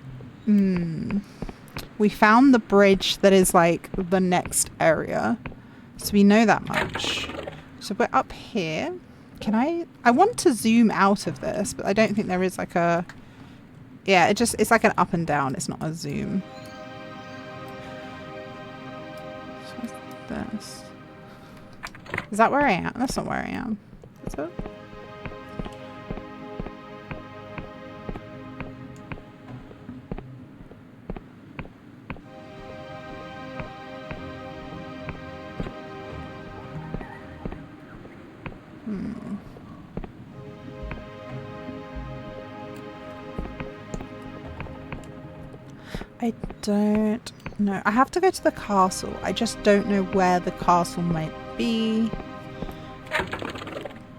We found the bridge that is like the next area. So we know that much. So we're up here. Can I want to zoom out of this, but I don't think there is like a... Yeah, it's like an up and down. It's not a zoom. So what's this? Is that where I am? That's not where I am. Is it? I don't No, I have to go to the castle. I just don't know where the castle might be.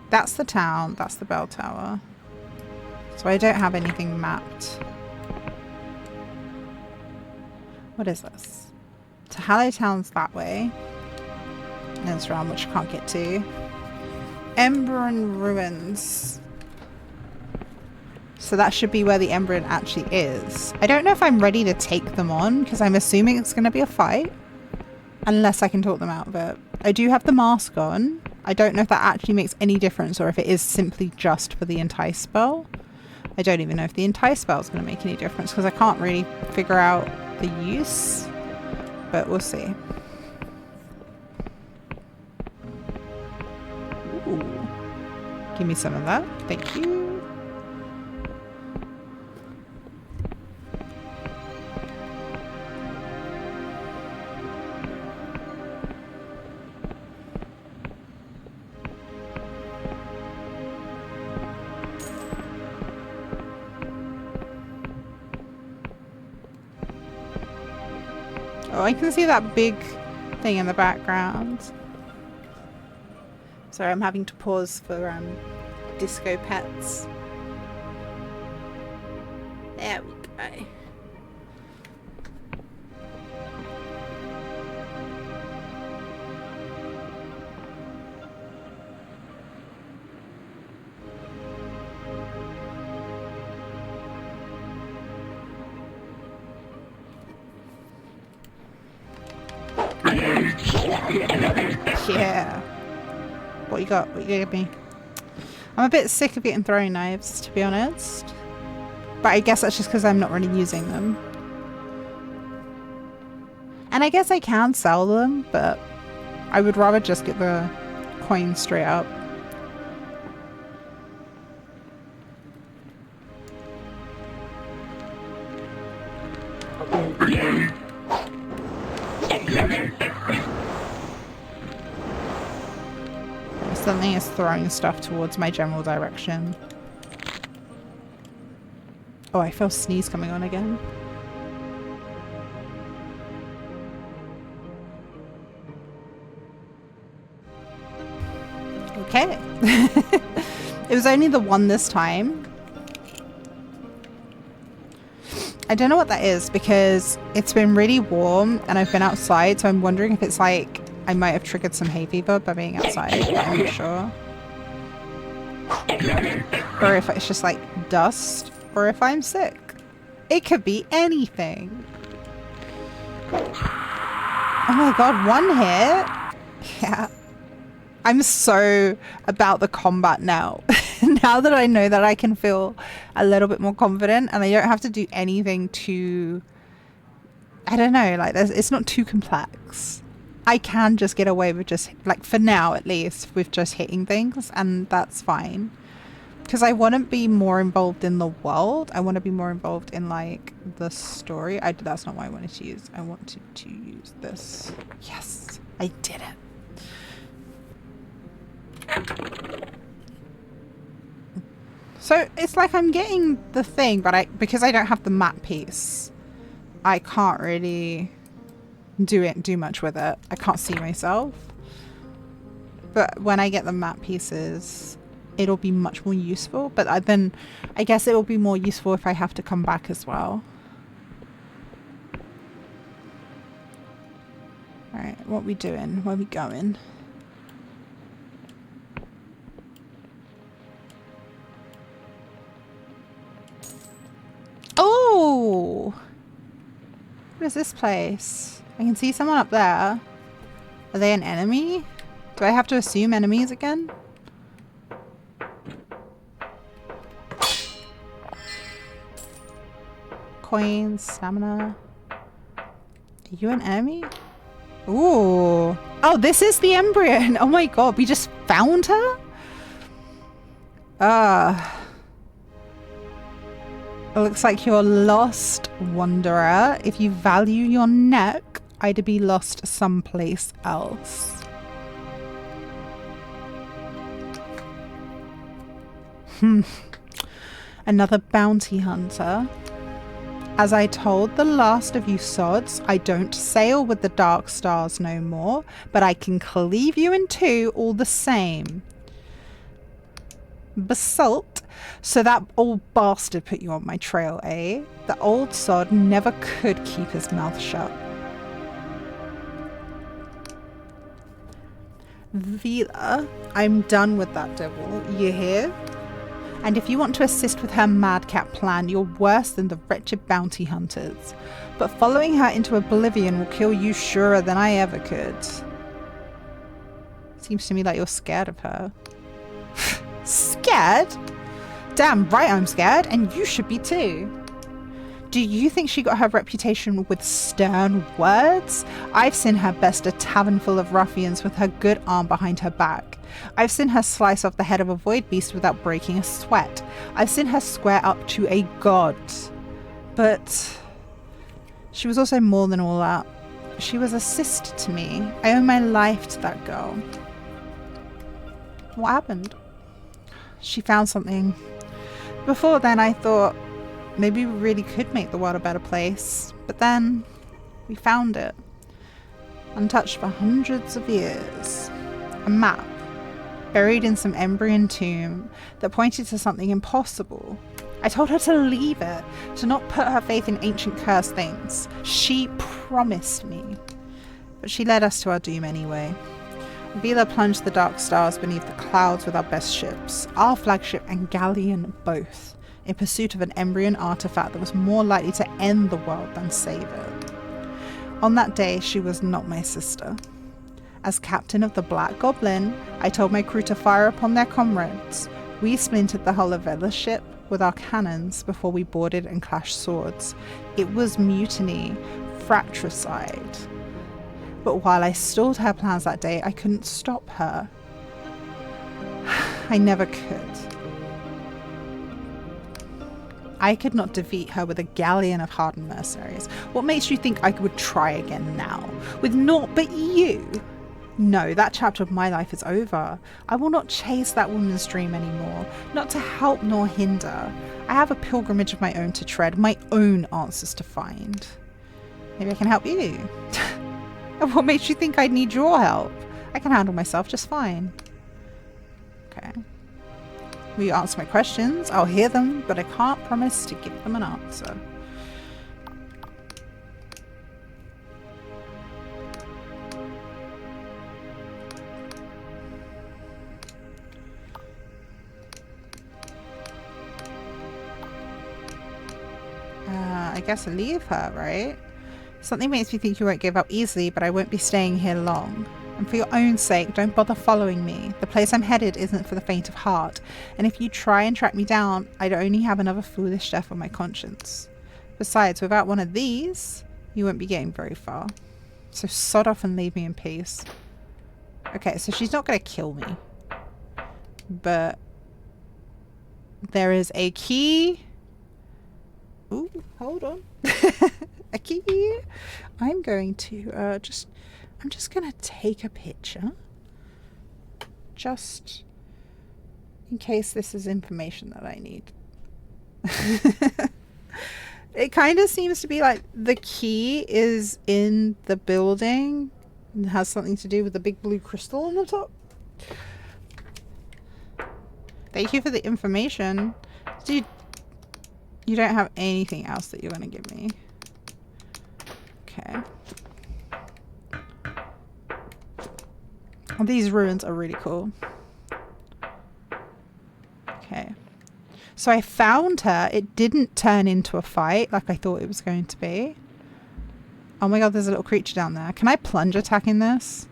That's the town. That's the bell tower. So I don't have anything mapped. What is this? Tahalo Town's that way. And it's around, which I can't get to. Emberin Ruins. So that should be where the Emberin actually is. I don't know if I'm ready to take them on, because I'm assuming it's going to be a fight. Unless I can talk them out of it. I do have the mask on. I don't know if that actually makes any difference, or if it is simply just for the entice spell. I don't even know if the entice spell is going to make any difference, because I can't really figure out the use. But we'll see. Ooh. Give me some of that. Thank you. Oh, I can see that big thing in the background. Sorry, I'm having to pause for disco pets. There we go. Yeah. What you got? What you gave me? I'm a bit sick of getting throwing knives, to be honest. But I guess that's just because I'm not really using them. And I guess I can sell them, but I would rather just get the coin straight up. Something is throwing stuff towards my general direction. Oh, I feel sneeze coming on again. Okay. It was only the one this time. I don't know what that is because it's been really warm and I've been outside, so I'm wondering if it's like I might have triggered some hay fever by being outside, but I'm not sure. Or if it's just like dust, or if I'm sick. It could be anything. Oh my god, one hit? Yeah. I'm so about the combat now. Now that I know that I can feel a little bit more confident and I don't have to do anything too... I don't know, like it's not too complex. I can just get away with just, like for now at least, with just hitting things, and that's fine. Because I want to be more involved in the world. I want to be more involved in like the story. That's not what I wanted to use. I wanted to use this. Yes, I did it. So it's like I'm getting the thing, but because I don't have the map piece, I can't really do much with it. I can't see myself. But when I get the map pieces, it'll be much more useful. But then I guess it'll be more useful if I have to come back as well. Alright, what are we doing? Where are we going? Oh! What is this place? I can see someone up there. Are they an enemy? Do I have to assume enemies again? Coins, stamina. Are you an enemy? Ooh. Oh, this is the Embryon. Oh my god, we just found her? It looks like you're lost, wanderer. If you value your neck, I'd be lost someplace else. Another bounty hunter. As I told the last of you sods, I don't sail with the dark stars no more, but I can cleave you in two all the same. Basalt. So that old bastard put you on my trail, eh? The old sod never could keep his mouth shut. Vila, I'm done with that devil, you hear? And if you want to assist with her madcap plan, you're worse than the wretched bounty hunters. But following her into oblivion will kill you surer than I ever could. Seems to me like you're scared of her. Scared? Damn right I'm scared, and you should be too. Do you think she got her reputation with stern words? I've seen her best a tavern full of ruffians with her good arm behind her back. I've seen her slice off the head of a void beast without breaking a sweat. I've seen her square up to a god. But she was also more than all that. She was a sister to me. I owe my life to that girl. What happened? She found something. Before then I thought, maybe we really could make the world a better place. But then we found it. Untouched for hundreds of years. A map. Buried in some Embryon tomb that pointed to something impossible. I told her to leave it. To not put her faith in ancient cursed things. She promised me. But she led us to our doom anyway. Vila plunged the dark stars beneath the clouds with our best ships. Our flagship and galleon both. In pursuit of an Embryon artifact that was more likely to end the world than save it. On that day, she was not my sister. As captain of the Black Goblin, I told my crew to fire upon their comrades. We splintered the hull of Vela's ship with our cannons before we boarded and clashed swords. It was mutiny, fratricide. But while I stalled her plans that day, I couldn't stop her. I never could. I could not defeat her with a galleon of hardened mercenaries. What makes you think I would try again now? With naught but you? No, that chapter of my life is over. I will not chase that woman's dream anymore. Not to help nor hinder. I have a pilgrimage of my own to tread, my own answers to find. Maybe I can help you. What makes you think I need your help? I can handle myself just fine. Okay. Will you answer my questions? I'll hear them, but I can't promise to give them an answer. I guess I'll leave her, right? Something makes me think you won't give up easily, but I won't be staying here long. And for your own sake, don't bother following me. The place I'm headed isn't for the faint of heart, and if you try and track me down, I'd only have another foolish death on my conscience. Besides, without one of these, you won't be getting very far. So sod off and leave me in peace. Okay, so she's not going to kill me. But there is a key. Ooh, hold on. A key. I'm going to I'm just gonna take a picture, just in case this is information that I need. It kind of seems to be like the key is in the building and has something to do with the big blue crystal on the top. Thank you for the information. Dude, you don't have anything else that you're going to give me. Okay. Well, these ruins are really cool. Okay. So I found her. It didn't turn into a fight like I thought it was going to be. Oh my god, there's a little creature down there. Can I plunge attack in this?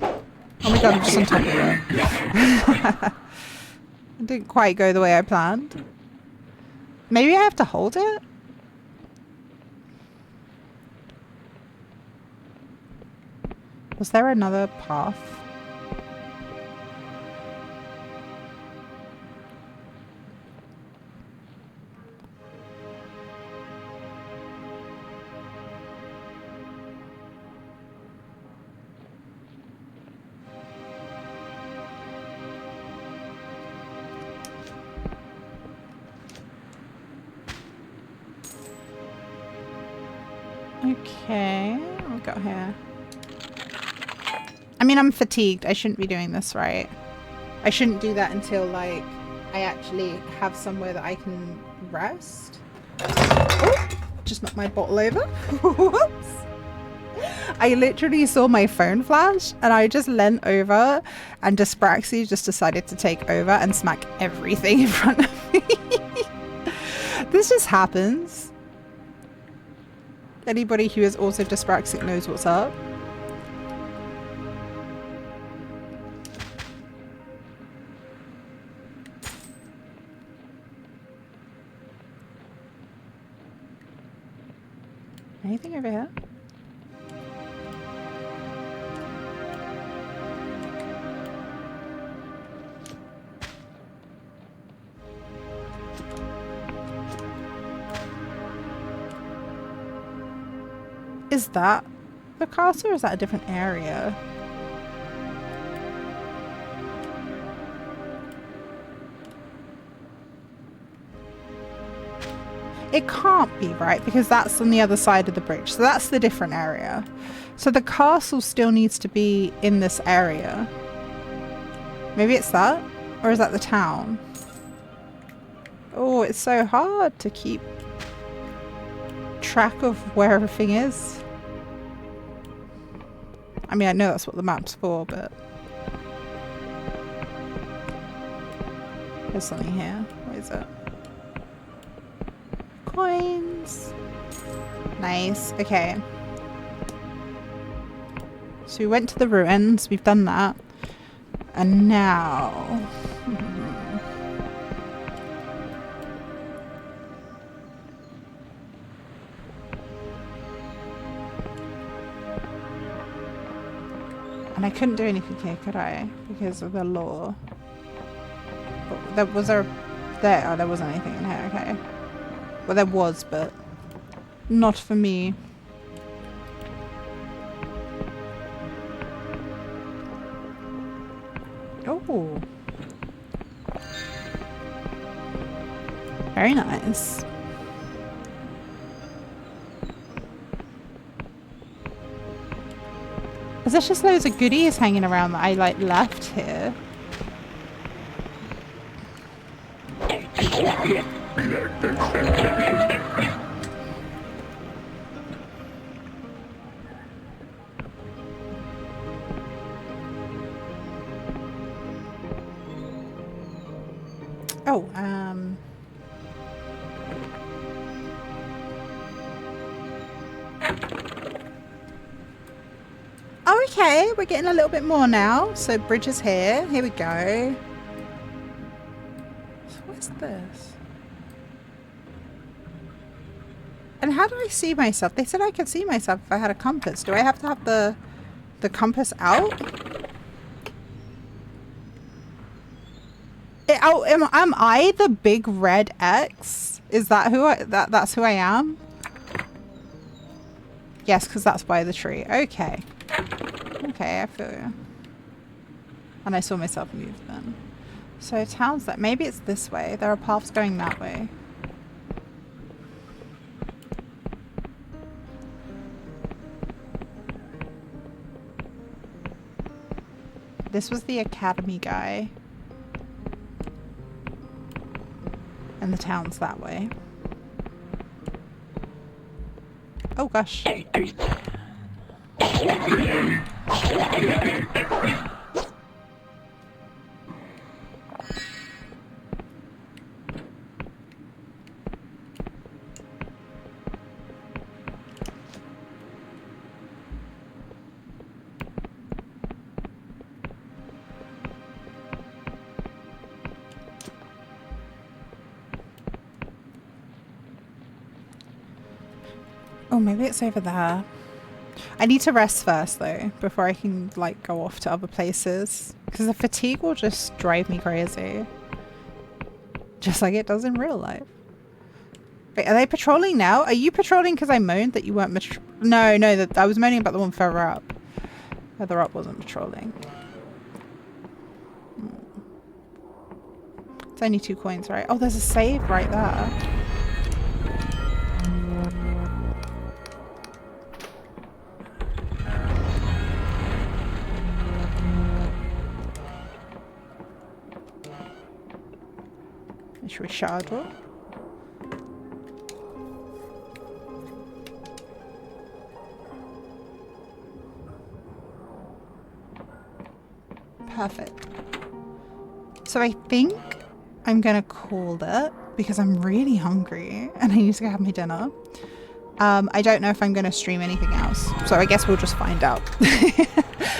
Oh my god, I'm just on top of it. It didn't quite go the way I planned. Maybe I have to hold it? Was there another path? Okay, what have we got here? I mean, I'm fatigued. I shouldn't be doing this, right? I shouldn't do that until, like, I actually have somewhere that I can rest. Oh, just knocked my bottle over. Whoops. I literally saw my phone flash and I just leant over and Dyspraxy just decided to take over and smack everything in front of me. This just happens. Anybody who is also dyspraxic knows what's up. Anything over here? Is that the castle or is that a different area? It can't be, right? Because that's on the other side of the bridge. So that's the different area. So the castle still needs to be in this area. Maybe it's that? Or is that the town? Oh, it's so hard to keep track of where everything is. I mean, I know that's what the map's for, but... There's something here. What is it? Coins. Nice. Okay. So we went to the ruins. We've done that. And now... And I couldn't do anything here, could I? Because of the law. But was there... There? Oh, there wasn't anything in here. Okay. Well, there was, but... Not for me. Oh. Very nice. There's just loads of goodies hanging around that I, like, left here. Oh, oh, okay, we're getting a little bit more now. So bridge is here. Here we go. So what's this? And how do I see myself? They said I could see myself if I had a compass. Do I have to have the compass out? Oh, am I the big red X? Is that who that's who I am? Yes, because that's by the tree. Okay. Okay, I feel you. And I saw myself move then. So town's that. Maybe it's this way. There are paths going that way. This was the academy guy. And the town's that way. Oh gosh. Oh, maybe it's over there. I need to rest first though, before I can like go off to other places. Because the fatigue will just drive me crazy. Just like it does in real life. Wait, are they patrolling now? Are you patrolling because I moaned that you weren't No, I was moaning about the one further up. Further up wasn't patrolling. It's only 2 coins, right? Oh, there's a save right there. Should we shut our door? Perfect. So I think I'm gonna call it because I'm really hungry and I need to go have my dinner. I don't know if I'm gonna stream anything else, so I guess we'll just find out.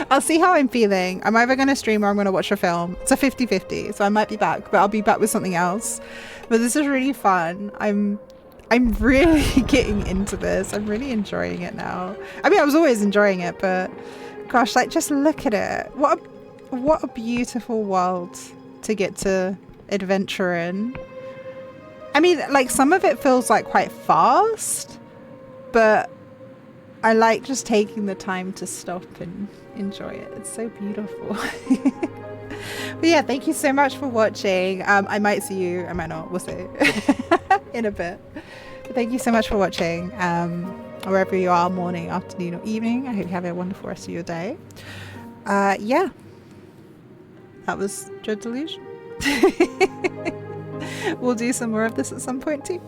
I'll see how I'm feeling. I'm either gonna stream or I'm gonna watch a film. It's a 50-50, so I might be back, but I'll be back with something else. But this is really fun. I'm really getting into this. I'm really enjoying it now. I mean, I was always enjoying it, but gosh, like, just look at it. What a beautiful world to get to adventure in. I mean, like, some of it feels like quite fast, but I like just taking the time to stop and enjoy it. It's so beautiful. But yeah, thank you so much for watching. I might see you, I might not, we'll see in a bit. But thank you so much for watching. Wherever you are, morning, afternoon, or evening, I hope you have a wonderful rest of your day. Yeah, that was Dread Delusion. We'll do some more of this at some point too.